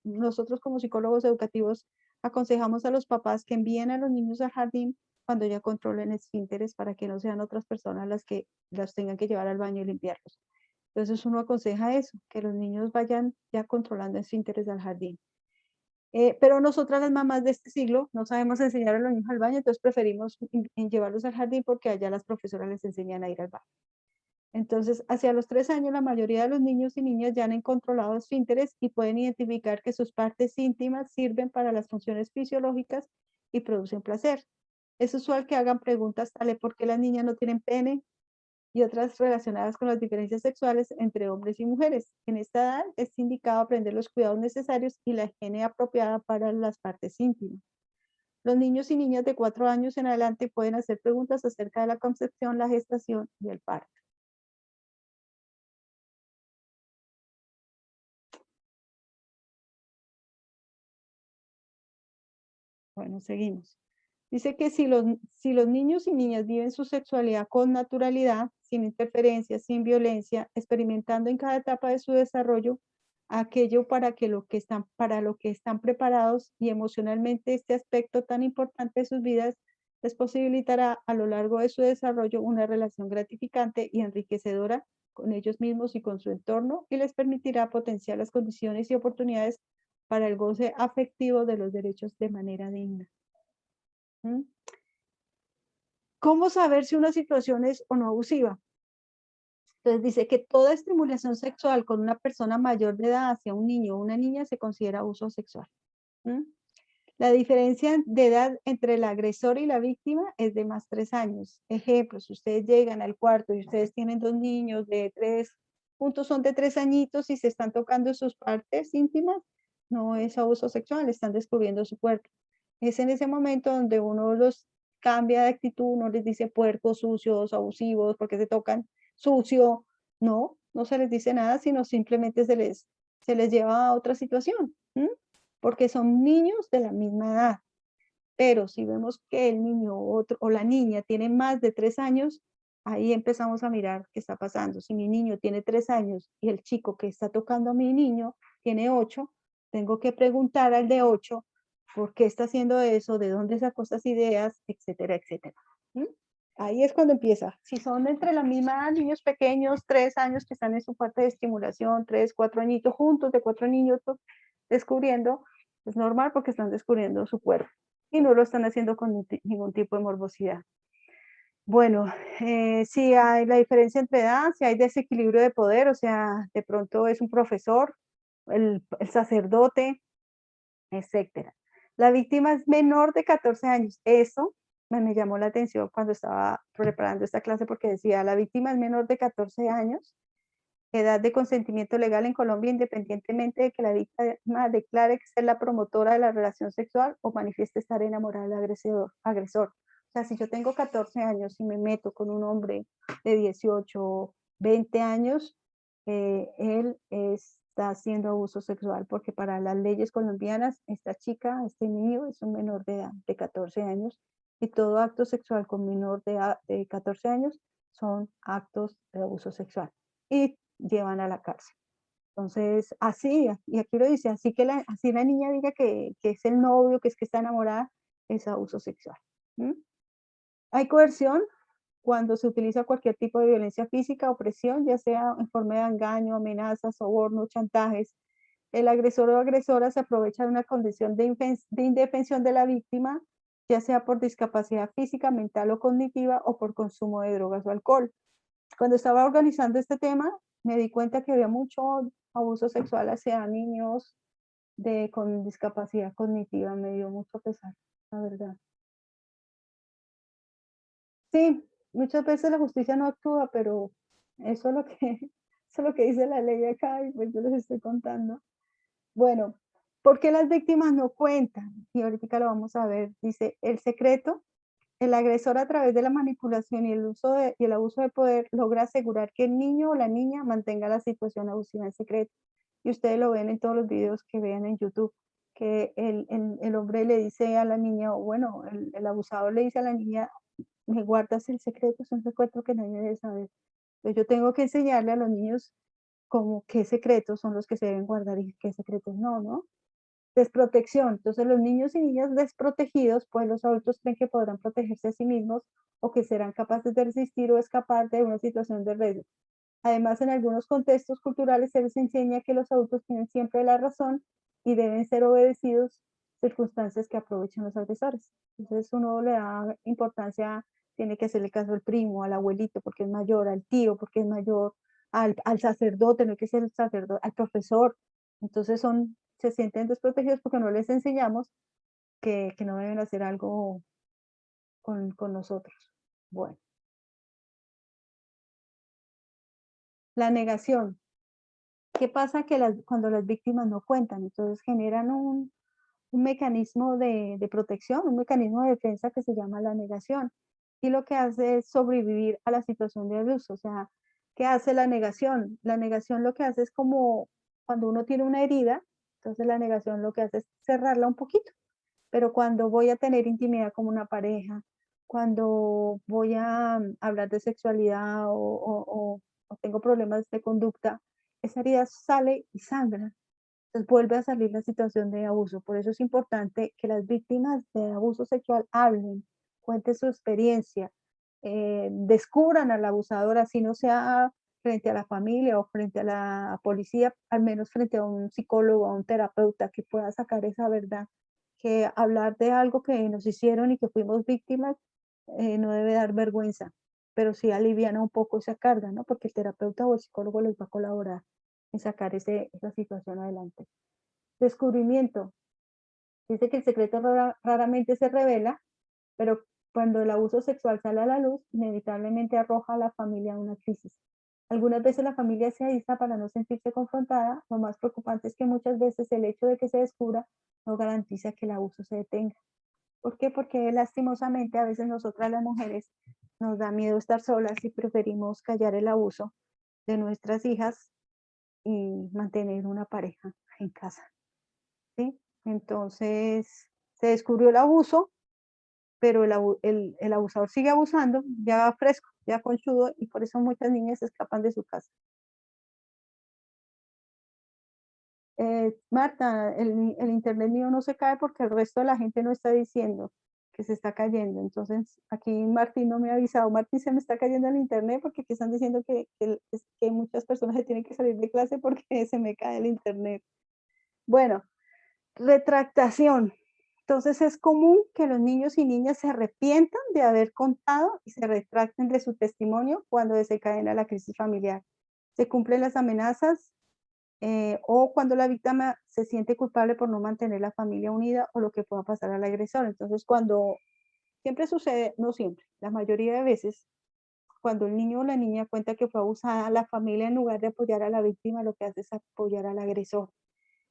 nosotros como psicólogos educativos aconsejamos a los papás que envíen a los niños al jardín cuando ya controlen esfínteres para que no sean otras personas las que las tengan que llevar al baño y limpiarlos. Entonces uno aconseja eso, que los niños vayan ya controlando esfínteres al jardín. Pero nosotras las mamás de este siglo no sabemos enseñar a los niños al baño, entonces preferimos llevarlos al jardín porque allá las profesoras les enseñan a ir al baño. Entonces, hacia los 3 años, la mayoría de los niños y niñas ya han controlado esfínteres y pueden identificar que sus partes íntimas sirven para las funciones fisiológicas y producen placer. Es usual que hagan preguntas tales ¿por qué las niñas no tienen pene? Y otras relacionadas con las diferencias sexuales entre hombres y mujeres. En esta edad es indicado aprender los cuidados necesarios y la higiene apropiada para las partes íntimas. Los niños y niñas de 4 años en adelante pueden hacer preguntas acerca de la concepción, la gestación y el parto. Bueno, seguimos. Dice que si los niños y niñas viven su sexualidad con naturalidad, sin interferencias, sin violencia, experimentando en cada etapa de su desarrollo aquello para lo que están preparados y emocionalmente este aspecto tan importante de sus vidas les posibilitará a lo largo de su desarrollo una relación gratificante y enriquecedora con ellos mismos y con su entorno y les permitirá potenciar las condiciones y oportunidades para el goce afectivo de los derechos de manera digna. ¿Mm? ¿Cómo saber si una situación es o no abusiva? Entonces dice que toda estimulación sexual con una persona mayor de edad hacia un niño o una niña se considera abuso sexual. ¿Mm? La diferencia de edad entre el agresor y la víctima es de más 3 años. Ejemplo, si ustedes llegan al cuarto y ustedes tienen 2 niños de 3, juntos son de 3 añitos y se están tocando sus partes íntimas, no es abuso sexual, están descubriendo su cuerpo. Es en ese momento donde uno los cambia de actitud, uno les dice puercos, sucios, abusivos, porque se tocan sucio. No, no se les dice nada, sino simplemente se les lleva a otra situación. ¿Mm? Porque son niños de la misma edad. Pero si vemos que el niño o la niña tiene más de 3 años, ahí empezamos a mirar qué está pasando. Si mi niño tiene 3 años y el chico que está tocando a mi niño tiene 8, tengo que preguntar al de 8 por qué está haciendo eso, de dónde sacó estas ideas, etcétera, etcétera. ¿Mm? Ahí es cuando empieza. Si son entre la misma edad, niños pequeños, 3 años que están en su parte de estimulación, 3, 4 añitos juntos, de 4 niños descubriendo, es normal porque están descubriendo su cuerpo y no lo están haciendo con ningún tipo de morbosidad. Bueno, si hay la diferencia entre edad, si hay desequilibrio de poder, o sea, de pronto es un profesor, el sacerdote, etcétera. La víctima es menor de 14 años. Eso me llamó la atención cuando estaba preparando esta clase porque decía, la víctima es menor de 14 años, edad de consentimiento legal en Colombia, independientemente de que la víctima declare que es la promotora de la relación sexual o manifieste estar enamorada del agresor. O sea, si yo tengo 14 años y me meto con un hombre de 18, 20 años, él está haciendo abuso sexual, porque para las leyes colombianas, esta chica, este niño es un menor de edad, de 14 años, y todo acto sexual con menor de 14 años son actos de abuso sexual. Y llevan a la cárcel. Entonces, así, y aquí lo dice, así la niña diga que es el novio, que es que está enamorada, es abuso sexual. ¿Mm? Hay coerción cuando se utiliza cualquier tipo de violencia física o presión, ya sea en forma de engaño, amenazas, soborno, chantajes. El agresor o agresora se aprovecha de una condición de indefensión de la víctima, ya sea por discapacidad física, mental o cognitiva o por consumo de drogas o alcohol. Cuando estaba organizando este tema, me di cuenta que había mucho abuso sexual hacia niños con discapacidad cognitiva. Me dio mucho pesar, la verdad. Sí, muchas veces la justicia no actúa, pero eso es lo que, eso es lo que dice la ley acá y pues yo les estoy contando. Bueno, ¿por qué las víctimas no cuentan? Y ahorita lo vamos a ver. Dice, el secreto. El agresor, a través de la manipulación y el abuso de poder, logra asegurar que el niño o la niña mantenga la situación abusiva en secreto. Y ustedes lo ven en todos los videos que vean en YouTube, que el hombre le dice a la niña, o bueno, el abusador le dice a la niña, me guardas el secreto, es un secreto que nadie debe saber. Entonces yo tengo que enseñarle a los niños como qué secretos son los que se deben guardar y qué secretos no, ¿no? Desprotección. Entonces, los niños y niñas desprotegidos, pues los adultos creen que podrán protegerse a sí mismos o que serán capaces de resistir o escapar de una situación de riesgo. Además, en algunos contextos culturales se les enseña que los adultos tienen siempre la razón y deben ser obedecidos, circunstancias que aprovechan los agresores. Entonces, uno le da importancia, tiene que hacerle caso al primo, al abuelito, porque es mayor, al tío, porque es mayor, al sacerdote, no hay que ser el sacerdote, al profesor. Entonces, se sienten desprotegidos porque no les enseñamos que no deben hacer algo con nosotros. Bueno, la negación. ¿Qué pasa? Que cuando las víctimas no cuentan, entonces generan un mecanismo de protección, un mecanismo de defensa que se llama la negación. Y lo que hace es sobrevivir a la situación de abuso. O sea, ¿qué hace la negación? La negación lo que hace es como cuando uno tiene una herida, entonces la negación lo que hace es cerrarla un poquito. pero cuando voy a tener intimidad como una pareja, cuando voy a hablar de sexualidad o tengo problemas de conducta, esa herida sale y sangra. Entonces vuelve a salir la situación de abuso. Por eso es importante que las víctimas de abuso sexual hablen, cuenten su experiencia, descubran al abusador, así no sea frente a la familia o frente a la policía, al menos frente a un psicólogo, a un terapeuta que pueda sacar esa verdad, que hablar de algo que nos hicieron y que fuimos víctimas no debe dar vergüenza, pero sí aliviana un poco esa carga, ¿no? Porque el terapeuta o el psicólogo les va a colaborar en sacar esa situación adelante. Descubrimiento. Dice que el secreto raramente se revela, pero cuando el abuso sexual sale a la luz, inevitablemente arroja a la familia a una crisis. Algunas veces la familia se aísla para no sentirse confrontada. Lo más preocupante es que muchas veces el hecho de que se descubra no garantiza que el abuso se detenga. ¿Por qué? Porque lastimosamente a veces nosotras las mujeres nos da miedo estar solas y preferimos callar el abuso de nuestras hijas y mantener una pareja en casa, ¿sí? Entonces, se descubrió el abuso, pero el abusador sigue abusando, ya fresco, ya conchudo, y por eso muchas niñas escapan de su casa. Marta, el internet mío no se cae porque el resto de la gente no está diciendo que se está cayendo. Entonces, aquí Martín no me ha avisado. Martín, se me está cayendo el internet porque aquí están diciendo que muchas personas se tienen que salir de clase porque se me cae el internet. Bueno, retractación. Entonces es común que los niños y niñas se arrepientan de haber contado y se retracten de su testimonio cuando desencadena la crisis familiar. Se cumplen las amenazas o cuando la víctima se siente culpable por no mantener la familia unida o lo que pueda pasar al agresor. Entonces cuando siempre sucede, no siempre, la mayoría de veces, cuando el niño o la niña cuenta que fue abusada, la familia en lugar de apoyar a la víctima lo que hace es apoyar al agresor.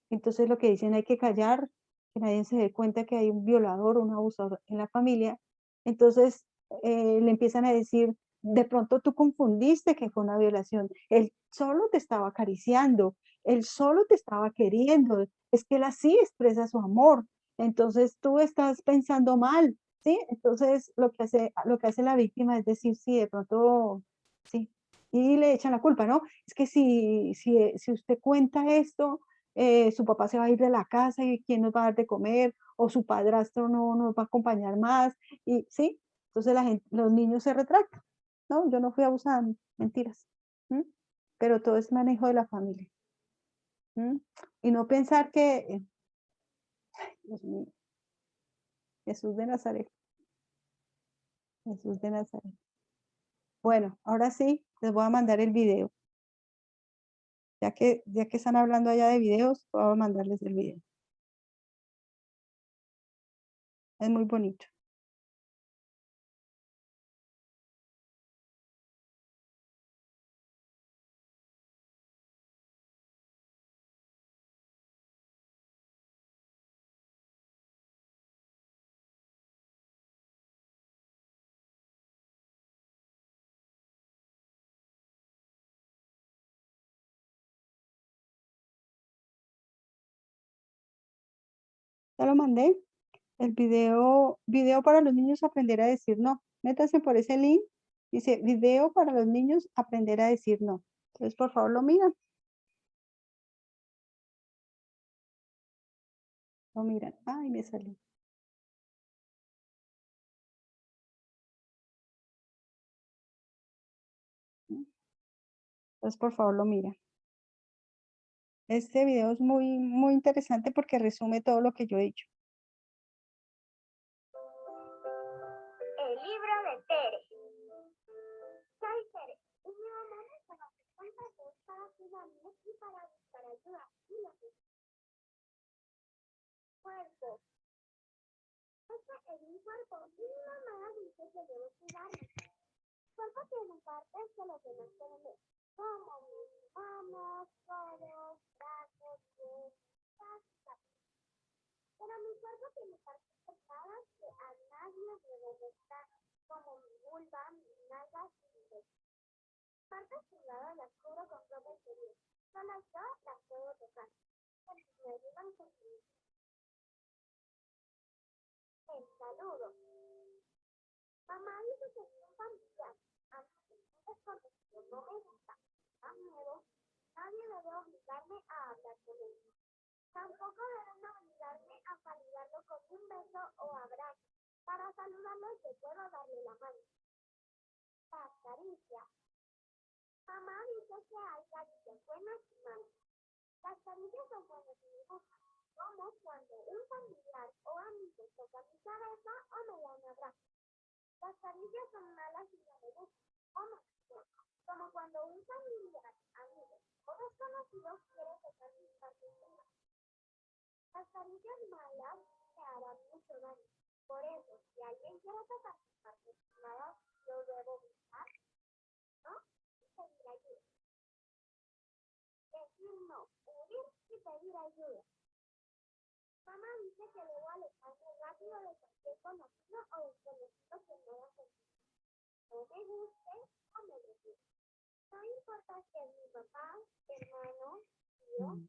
Entonces lo que dicen hay que callar, que nadie se dé cuenta que hay un violador o un abusador en la familia. Entonces le empiezan a decir, de pronto tú confundiste que fue una violación. Él solo te estaba acariciando, él solo te estaba queriendo. Es que él así expresa su amor. Entonces tú estás pensando mal, ¿sí? Entonces lo que hace la víctima es decir, sí, de pronto, sí. Y le echan la culpa, ¿no? Es que si usted cuenta esto, su papá se va a ir de la casa y quién nos va a dar de comer, o su padrastro no nos va a acompañar más, y sí, entonces los niños se retractan, ¿no? Yo no fui abusada, mentiras, ¿m? Pero todo es manejo de la familia. ¿M? Y no pensar que, Dios mío, Jesús de Nazaret, Jesús de Nazaret. Bueno, ahora sí, les voy a mandar el video. Ya que están hablando allá de videos, voy a mandarles el video. Es muy bonito. Ya lo mandé. El video para los niños aprender a decir no. Métase por ese link. Dice video para los niños aprender a decir no. Entonces, por favor, lo miran. Lo miran. Ay, me salió. Entonces, por favor, lo miran. Este video es muy, muy interesante porque resume todo lo que yo he dicho. El libro de Tere. Soy Tere y mi mamá me conoce consejos para cuidarme y para buscar ayuda y lo que cuerpo. Es un cuerpo y mi mamá dice que debo cuidarme. El cuerpo tiene partes que lo que no pueden ver, como mis manos, codos, brazos, pies, casas. Pero mi cuerpo tiene partes pesadas que a nadie debe estar, como mi vulva, mis nalgas y mi pecho. Partes privadas las cubro con ropa interior. Solo yo las puedo tocar. Me ayudan con mi Mamá dice que es un familiar. A mí un desconocido no me gusta, me da miedo. Nadie debe obligarme a hablar con él. Tampoco deben obligarme a saludarlo con un beso o abrazo. Para saludarlo yo puedo darle la mano. Las caricias. Mamá dice que hay caricias buenas y malas. Las caricias son buenas y me gustan, como cuando un familiar o amigo toca mi cabeza o me da un abrazo. Las caricias son malas y no me gustan, como cuando un familiar, amigo o desconocido quiere tocar mis partes íntimas. Las caricias malas me harán mucho daño. Por eso, si alguien quiere tocar mis partes íntimas, yo debo buscar, ¿no? Y pedir ayuda. Decir no, huir y pedir ayuda. Mamá dice que debo alejarme rápido de cualquier conocido o desconocido que me haga sentir no me guste o me guste. No importa si es mi papá, hermano, tío,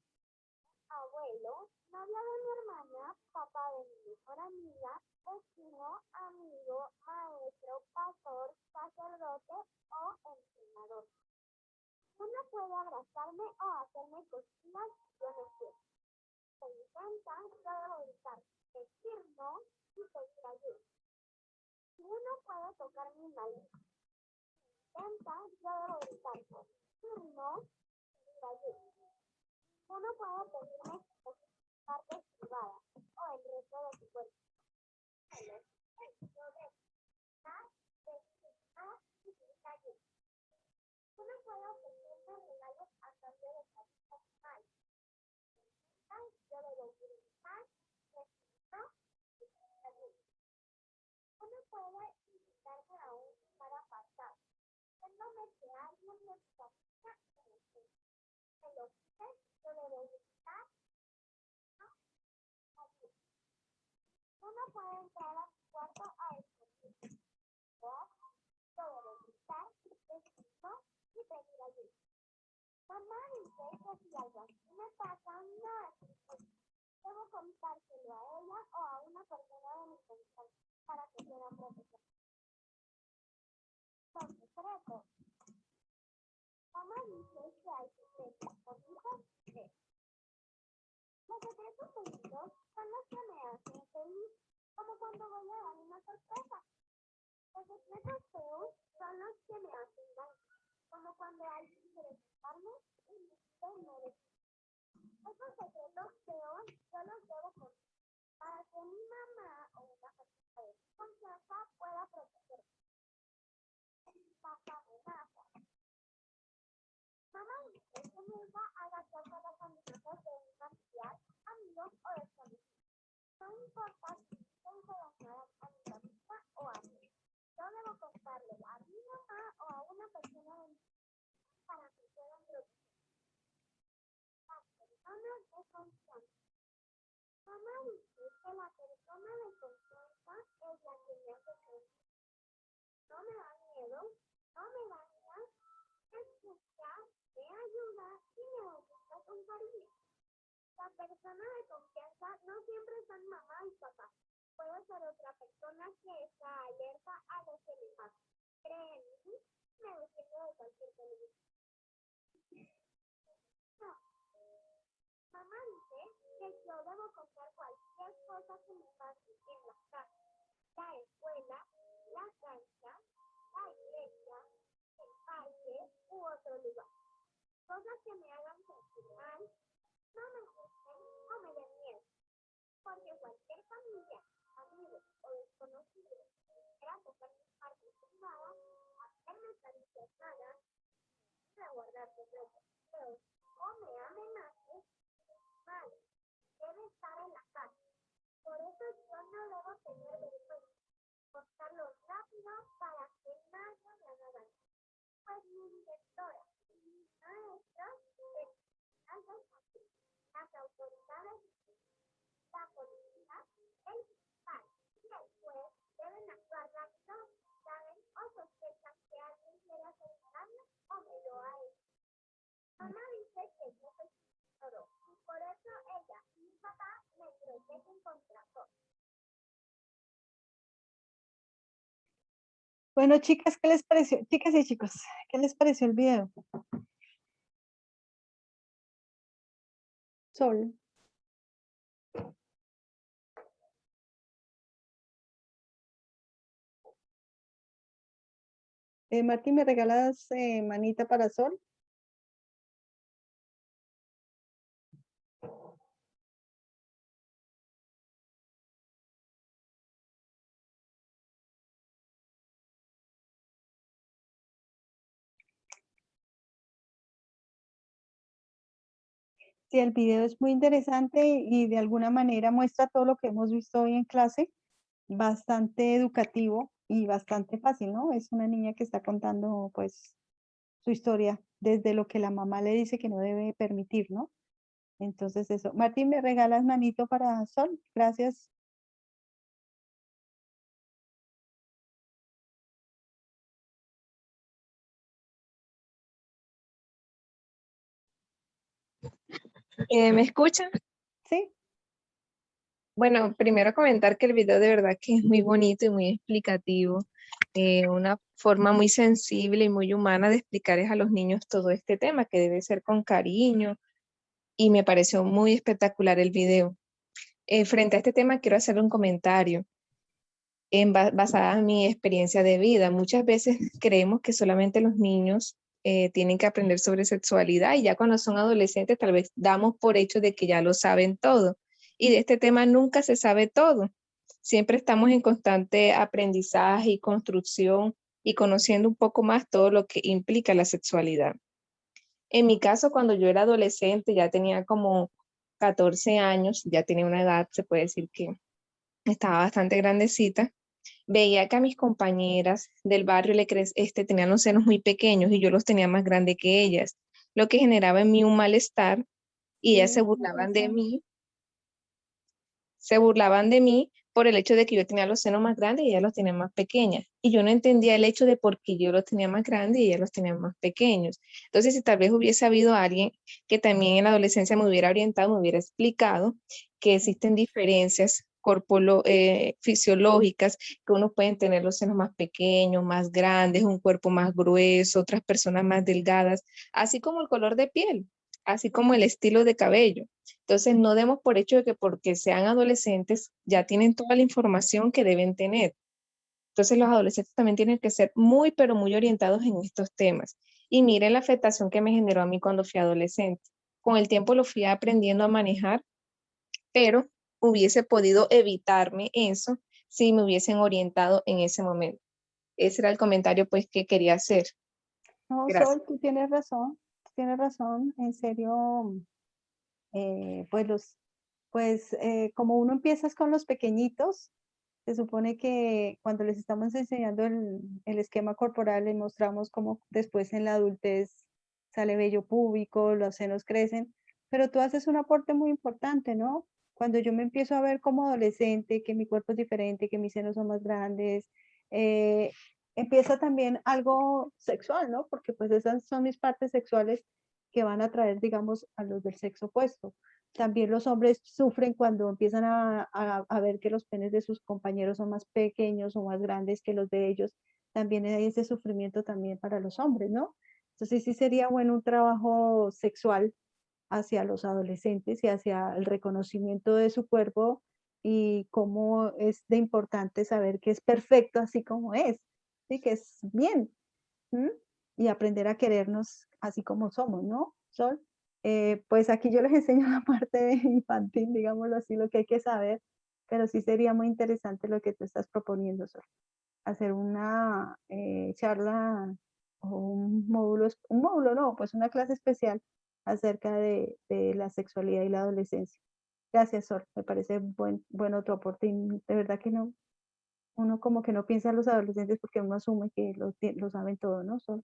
abuelo, novia de mi hermana, papá de mi mejor amiga, vecino, amigo, maestro, pastor, sacerdote o entrenador. Uno puede abrazarme o hacerme cosquillas si yo no quiero. Se intenta, yo debo gritar, decir no y pedir ayuda. Uno puede tocar mi nariz. Intenta, yo debo gritar, decir no y pedir ayuda. Uno puede pedirme partes privadas o el resto de su cuerpo. Uno puede ofrecerme regalos a cambio de caricias mal. Yo debo gritar, decir no y pedir ayuda. Uno puede invitarme a un lugar apartado, diciéndome que alguien me extraña en el centro. Me lo pide, yo debo gritar, no, ayuda. Uno puede entrar a mi cuarto a escondidas. Yo debo gritar, decir no y pedir ayuda. Mamá dice que si algo así me pasa, no es secreto. Debo contárselo a ella o a una persona de mi confianza para que puedan proteger. Los secretos. Mamá dice que hay secretos bonitos y feos. Los secretos bonitos son los que me hacen feliz, como cuando voy a dar una sorpresa. Los secretos feos son los que me hacen daño, como cuando alguien quiere tocarme y me dice no decir. Esos secretos feos yo los debo contar para que mi mamá o una persona de confianza pueda protegerme. Las amenazas. Mamá dice que nunca haga caso a las amenazas de un familiar, amigo o desconocido. No importa si dicen que dañarán a mi familia o a mí. Yo debo contarle a mi mamá o a una persona de mi familia para que puedan protegerme. Las personas de confianza. Mamá dice que la persona de confianza es la que me hace feliz. No me da miedo, no me daña, me escucha, me ayuda y me gusta con cariño. La persona de confianza no siempre son mamá y papá. Puede ser otra persona que está alerta a lo que me pasa. Cree en mí, me defiende de cualquier peligro. No. Mamá dice que yo debo contar cualquier cosa que me pase en la casa, la escuela, la cancha, la iglesia, el parque u otro lugar. Cosas que me hagan sentir mal, no me gusten o me den miedo. Porque cualquier familia, amigo o desconocido que quiera tocar mis partes privadas, hacerme caricias malas, a guardar secretos feos o me amenace, mal, debe estar en la casa. Por eso yo no debo tener vergüenza. Cortarlo rápido para que nadie me haga daño. Pues mi directora, mis maestros, las autoridades, la policía, el fiscal y el juez deben actuar rápido, saben o sospechan que alguien quiere hacer daño o me lo ha hecho. Mamá dice que yo Bueno, chicas, ¿qué les pareció? Chicas y chicos, ¿qué les pareció el video? Sol. Martín, ¿me regalas manita para Sol? Sí, el video es muy interesante y de alguna manera muestra todo lo que hemos visto hoy en clase, bastante educativo y bastante fácil, ¿no? Es una niña que está contando pues su historia desde lo que la mamá le dice que no debe permitir, ¿no? Entonces eso. Martín, ¿me regalas manito para Sol? Gracias. ¿Me escuchan? Sí. Bueno, primero comentar que el video de verdad que es muy bonito y muy explicativo. Una forma muy sensible y muy humana de explicarles a los niños todo este tema, que debe ser con cariño, y me pareció muy espectacular el video. Frente a este tema quiero hacer un comentario basada en mi experiencia de vida. Muchas veces creemos que solamente los niños tienen que aprender sobre sexualidad y ya cuando son adolescentes tal vez damos por hecho de que ya lo saben todo. Y de este tema nunca se sabe todo. Siempre estamos en constante aprendizaje y construcción y conociendo un poco más todo lo que implica la sexualidad. En mi caso, cuando yo era adolescente, ya tenía como 14 años, ya tenía una edad, se puede decir que estaba bastante grandecita, veía que a mis compañeras del barrio tenían los senos muy pequeños y yo los tenía más grandes que ellas, lo que generaba en mí un malestar y ellas Sí, me pasa. se burlaban de mí por el hecho de que yo tenía los senos más grandes y ellas los tenían más pequeñas. Y yo no entendía el hecho de por qué yo los tenía más grandes y ellas los tenían más pequeños. Entonces, si tal vez hubiese habido alguien que también en la adolescencia me hubiera orientado, me hubiera explicado que existen diferencias fisiológicas, que unos pueden tener los senos más pequeños, más grandes, un cuerpo más grueso, otras personas más delgadas, así como el color de piel, así como el estilo de cabello. Entonces, no demos por hecho de que porque sean adolescentes ya tienen toda la información que deben tener. Entonces, los adolescentes también tienen que ser muy, pero muy orientados en estos temas. Y miren la afectación que me generó a mí cuando fui adolescente. Con el tiempo lo fui aprendiendo a manejar, pero hubiese podido evitarme eso si me hubiesen orientado en ese momento. Ese era el comentario pues que quería hacer. No, Gracias. Sol, tú tienes razón, en serio, como uno empieza con los pequeñitos, se supone que cuando les estamos enseñando el esquema corporal, les mostramos cómo después en la adultez sale vello púbico, los senos crecen, pero tú haces un aporte muy importante, ¿no? Cuando yo me empiezo a ver como adolescente, que mi cuerpo es diferente, que mis senos son más grandes, eh, empieza también algo sexual, ¿no? Porque pues esas son mis partes sexuales que van a atraer, digamos, a los del sexo opuesto. También los hombres sufren cuando empiezan a ver que los penes de sus compañeros son más pequeños o más grandes que los de ellos. También hay ese sufrimiento también para los hombres, ¿no? Entonces sí sería bueno un trabajo sexual hacia los adolescentes y hacia el reconocimiento de su cuerpo y cómo es de importante saber que es perfecto así como es, ¿sí? Que es bien. ¿Mm? Y aprender a querernos así como somos, ¿no, Sol? Pues aquí yo les enseño la parte infantil, digámoslo así, lo que hay que saber, pero sí sería muy interesante lo que tú estás proponiendo, Sol. Hacer una charla o un módulo no, pues una clase especial acerca de la sexualidad y la adolescencia. Gracias, Sol, me parece bueno tu aporte y de verdad que no, uno como que no piensa en los adolescentes porque uno asume que lo saben todo, ¿no, Sol?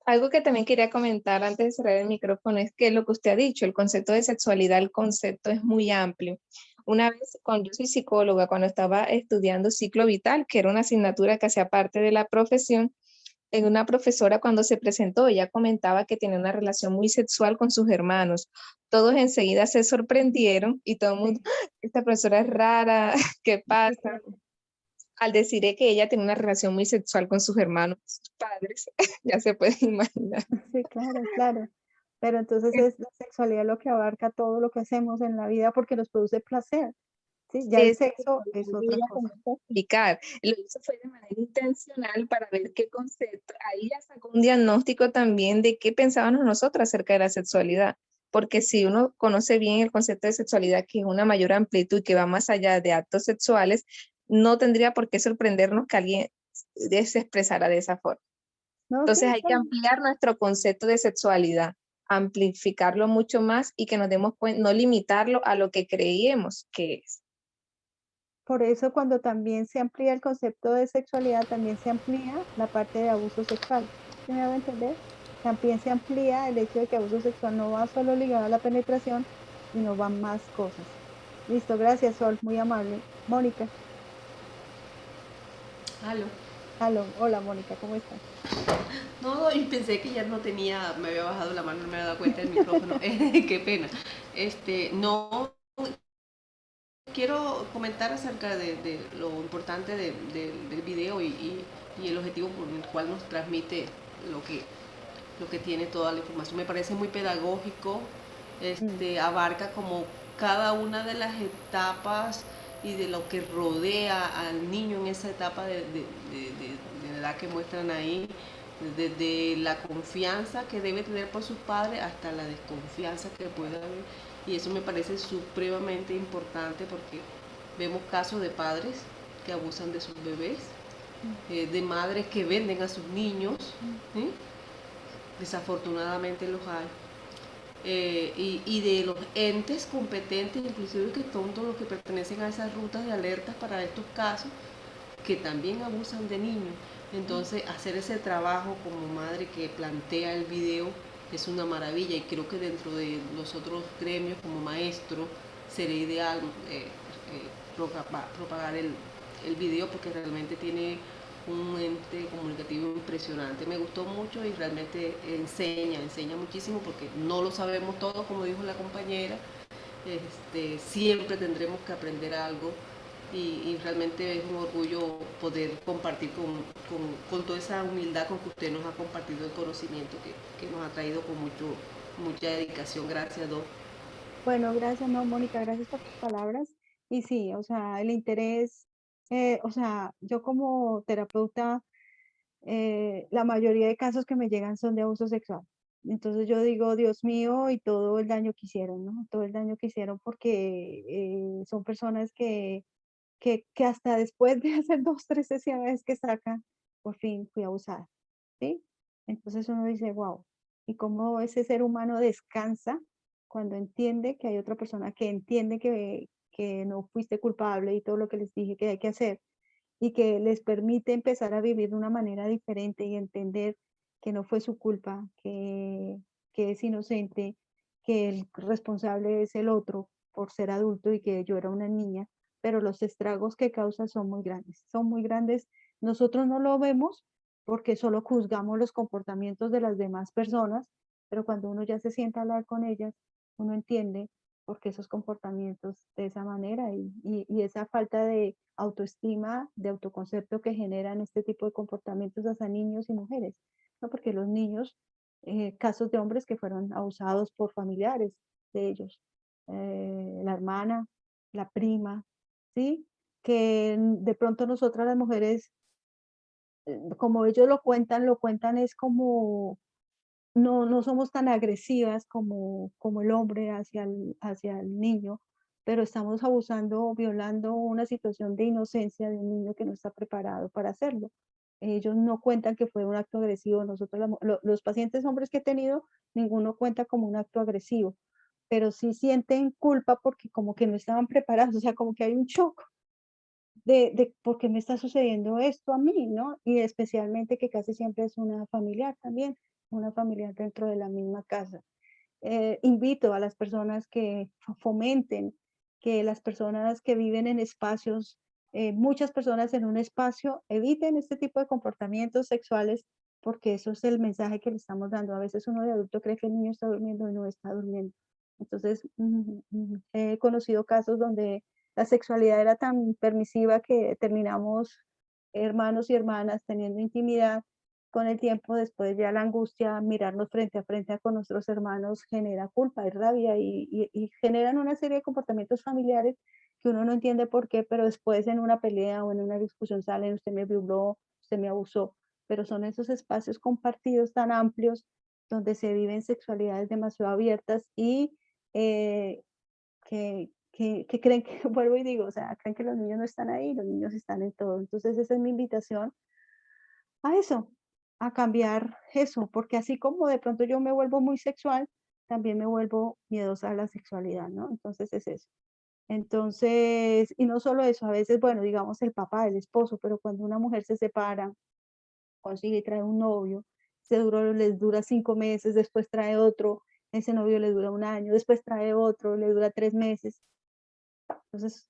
Algo que también quería comentar antes de cerrar el micrófono es que lo que usted ha dicho, el concepto de sexualidad, el concepto es muy amplio. Una vez, cuando yo soy psicóloga, cuando estaba estudiando ciclo vital, que era una asignatura que hacía parte de la profesión, en una profesora cuando se presentó, ella comentaba que tenía una relación muy sexual con sus hermanos. Todos enseguida se sorprendieron y todo el mundo, Sí, esta profesora es rara, ¿qué sí, pasa? claro. al decir que ella tiene una relación muy sexual con sus hermanos, sus padres, ya se puede imaginar. Sí, claro, claro. Pero entonces es la sexualidad lo que abarca todo lo que hacemos en la vida porque nos produce placer, ¿sí? Ya el Es sexo es otra ella cosa. comienza a explicar. Lo hizo fue de manera intencional para ver qué concepto. Ahí ya sacó un diagnóstico también de qué pensábamos nosotros acerca de la sexualidad. Porque si uno conoce bien el concepto de sexualidad, que es una mayor amplitud que va más allá de actos sexuales, no tendría por qué sorprendernos que alguien se expresara de esa forma. No, sí, Entonces hay que claro. ampliar nuestro concepto de sexualidad, amplificarlo mucho más y que nos demos cuenta, no limitarlo a lo que creíamos que es. Por eso cuando también se amplía el concepto de sexualidad, también se amplía la parte de abuso sexual. ¿Sí me hago entender? También se amplía el hecho de que abuso sexual no va solo ligado a la penetración, sino van más cosas. Listo, gracias, Sol, muy amable. Mónica, Aló. aló, hola Mónica, ¿cómo estás? No, y pensé que ya no tenía, me había bajado la mano, no me había dado cuenta del micrófono. Qué pena. No, quiero comentar acerca de lo importante del video y el objetivo por el cual nos transmite lo lo que tiene toda la información. Me parece muy pedagógico, Mm, abarca como cada una de las etapas y de lo que rodea al niño en esa etapa de edad que muestran ahí, desde la confianza que debe tener por sus padres hasta la desconfianza que puede haber. Y eso me parece supremamente importante porque vemos casos de padres que abusan de sus bebés, mm, de madres que venden a sus niños, mm. ¿sí? Desafortunadamente los hay. Y de los entes competentes, inclusive que son todos los que pertenecen a esas rutas de alertas para estos casos, que también abusan de niños. Entonces, hacer ese trabajo como madre que plantea el video es una maravilla y creo que dentro de los otros gremios como maestro sería ideal propagar el video porque realmente tiene un ente comunicativo impresionante. Me gustó mucho y realmente enseña muchísimo porque no lo sabemos todo, como dijo la compañera. Siempre tendremos que aprender algo y realmente es un orgullo poder compartir con toda esa humildad con que usted nos ha compartido el conocimiento que nos ha traído con mucha dedicación. Gracias, Doc. Bueno, gracias, no, Mónica, gracias por tus palabras. Y sí, o sea, el interés, o sea, yo como terapeuta, la mayoría de casos que me llegan son de abuso sexual. Entonces yo digo, Dios mío, y todo el daño que hicieron, ¿no? Todo el daño que hicieron porque son personas que hasta después de hacer 2, 3 sesiones que sacan, por fin fui abusada, ¿sí? Entonces uno dice, wow, ¿y cómo ese ser humano descansa cuando entiende que hay otra persona que entiende que no fuiste culpable y todo lo que les dije que hay que hacer? Y que les permite empezar a vivir de una manera diferente y entender que no fue su culpa, que es inocente, que el responsable es el otro por ser adulto y que yo era una niña, pero los estragos que causa son muy grandes, son muy grandes. Nosotros no lo vemos porque solo juzgamos los comportamientos de las demás personas, pero cuando uno ya se sienta a hablar con ellas, uno entiende por qué esos comportamientos de esa manera y esa falta de autoestima, de autoconcepto que generan este tipo de comportamientos hacia niños y mujeres, ¿no? Porque los niños, casos de hombres que fueron abusados por familiares de ellos, la hermana, la prima, ¿sí? Que de pronto nosotras las mujeres, como ellos lo cuentan es como no somos tan agresivas como el hombre hacia el niño, pero estamos abusando, violando una situación de inocencia de un niño que no está preparado para hacerlo. Ellos no cuentan que fue un acto agresivo. Nosotros, los pacientes hombres que he tenido, ninguno cuenta como un acto agresivo, pero sí sienten culpa porque como que no estaban preparados, o sea, como que hay un shock de por qué me está sucediendo esto a mí, ¿no? Y especialmente que casi siempre es una familiar también, una familiar dentro de la misma casa. Invito a las personas que fomenten que las personas que viven en espacios, muchas personas en un espacio, eviten este tipo de comportamientos sexuales porque eso es el mensaje que le estamos dando. A veces uno de adulto cree que el niño está durmiendo y no está durmiendo. Entonces, he conocido casos donde la sexualidad era tan permisiva que terminamos hermanos y hermanas teniendo intimidad. Con el tiempo, después ya la angustia, mirarnos frente a frente con nuestros hermanos genera culpa y rabia y generan una serie de comportamientos familiares que uno no entiende por qué, pero después en una pelea o en una discusión salen, usted me violó, usted me abusó, pero son esos espacios compartidos tan amplios donde se viven sexualidades demasiado abiertas y que creen que, vuelvo y digo, o sea, creen que los niños no están ahí, los niños están en todo. Entonces esa es mi invitación a eso, a cambiar eso, porque así como de pronto yo me vuelvo muy sexual, también me vuelvo miedosa a la sexualidad, ¿no? Entonces es eso. Entonces, y no solo eso, a veces, bueno, digamos el papá, el esposo, pero cuando una mujer se separa, consigue y trae un novio, les dura 5 meses, después trae otro, ese novio le dura 1 año, después trae otro, le dura 3 meses. Entonces,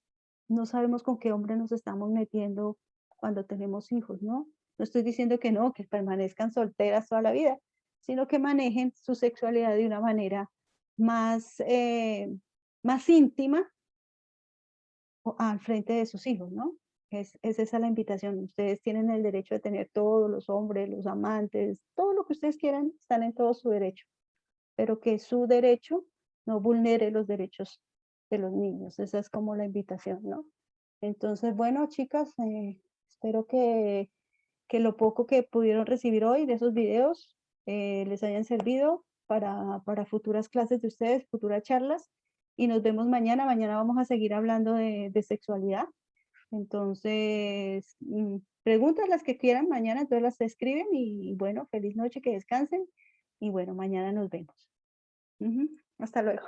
no sabemos con qué hombre nos estamos metiendo cuando tenemos hijos, ¿no? No estoy diciendo que no, que permanezcan solteras toda la vida, sino que manejen su sexualidad de una manera más, más íntima al frente de sus hijos, ¿no? Es esa la invitación. Ustedes tienen el derecho de tener todos los hombres, los amantes, todo lo que ustedes quieran, están en todo su derecho, pero que su derecho no vulnere los derechos de los niños. Esa es como la invitación, ¿no? Entonces, bueno, chicas, espero que lo poco que pudieron recibir hoy de esos videos les hayan servido para futuras clases de ustedes, futuras charlas. Y nos vemos mañana. Mañana vamos a seguir hablando de sexualidad. Entonces, preguntas las que quieran mañana, entonces las escriben y bueno, feliz noche, que descansen. Y bueno, mañana nos vemos. Hasta luego.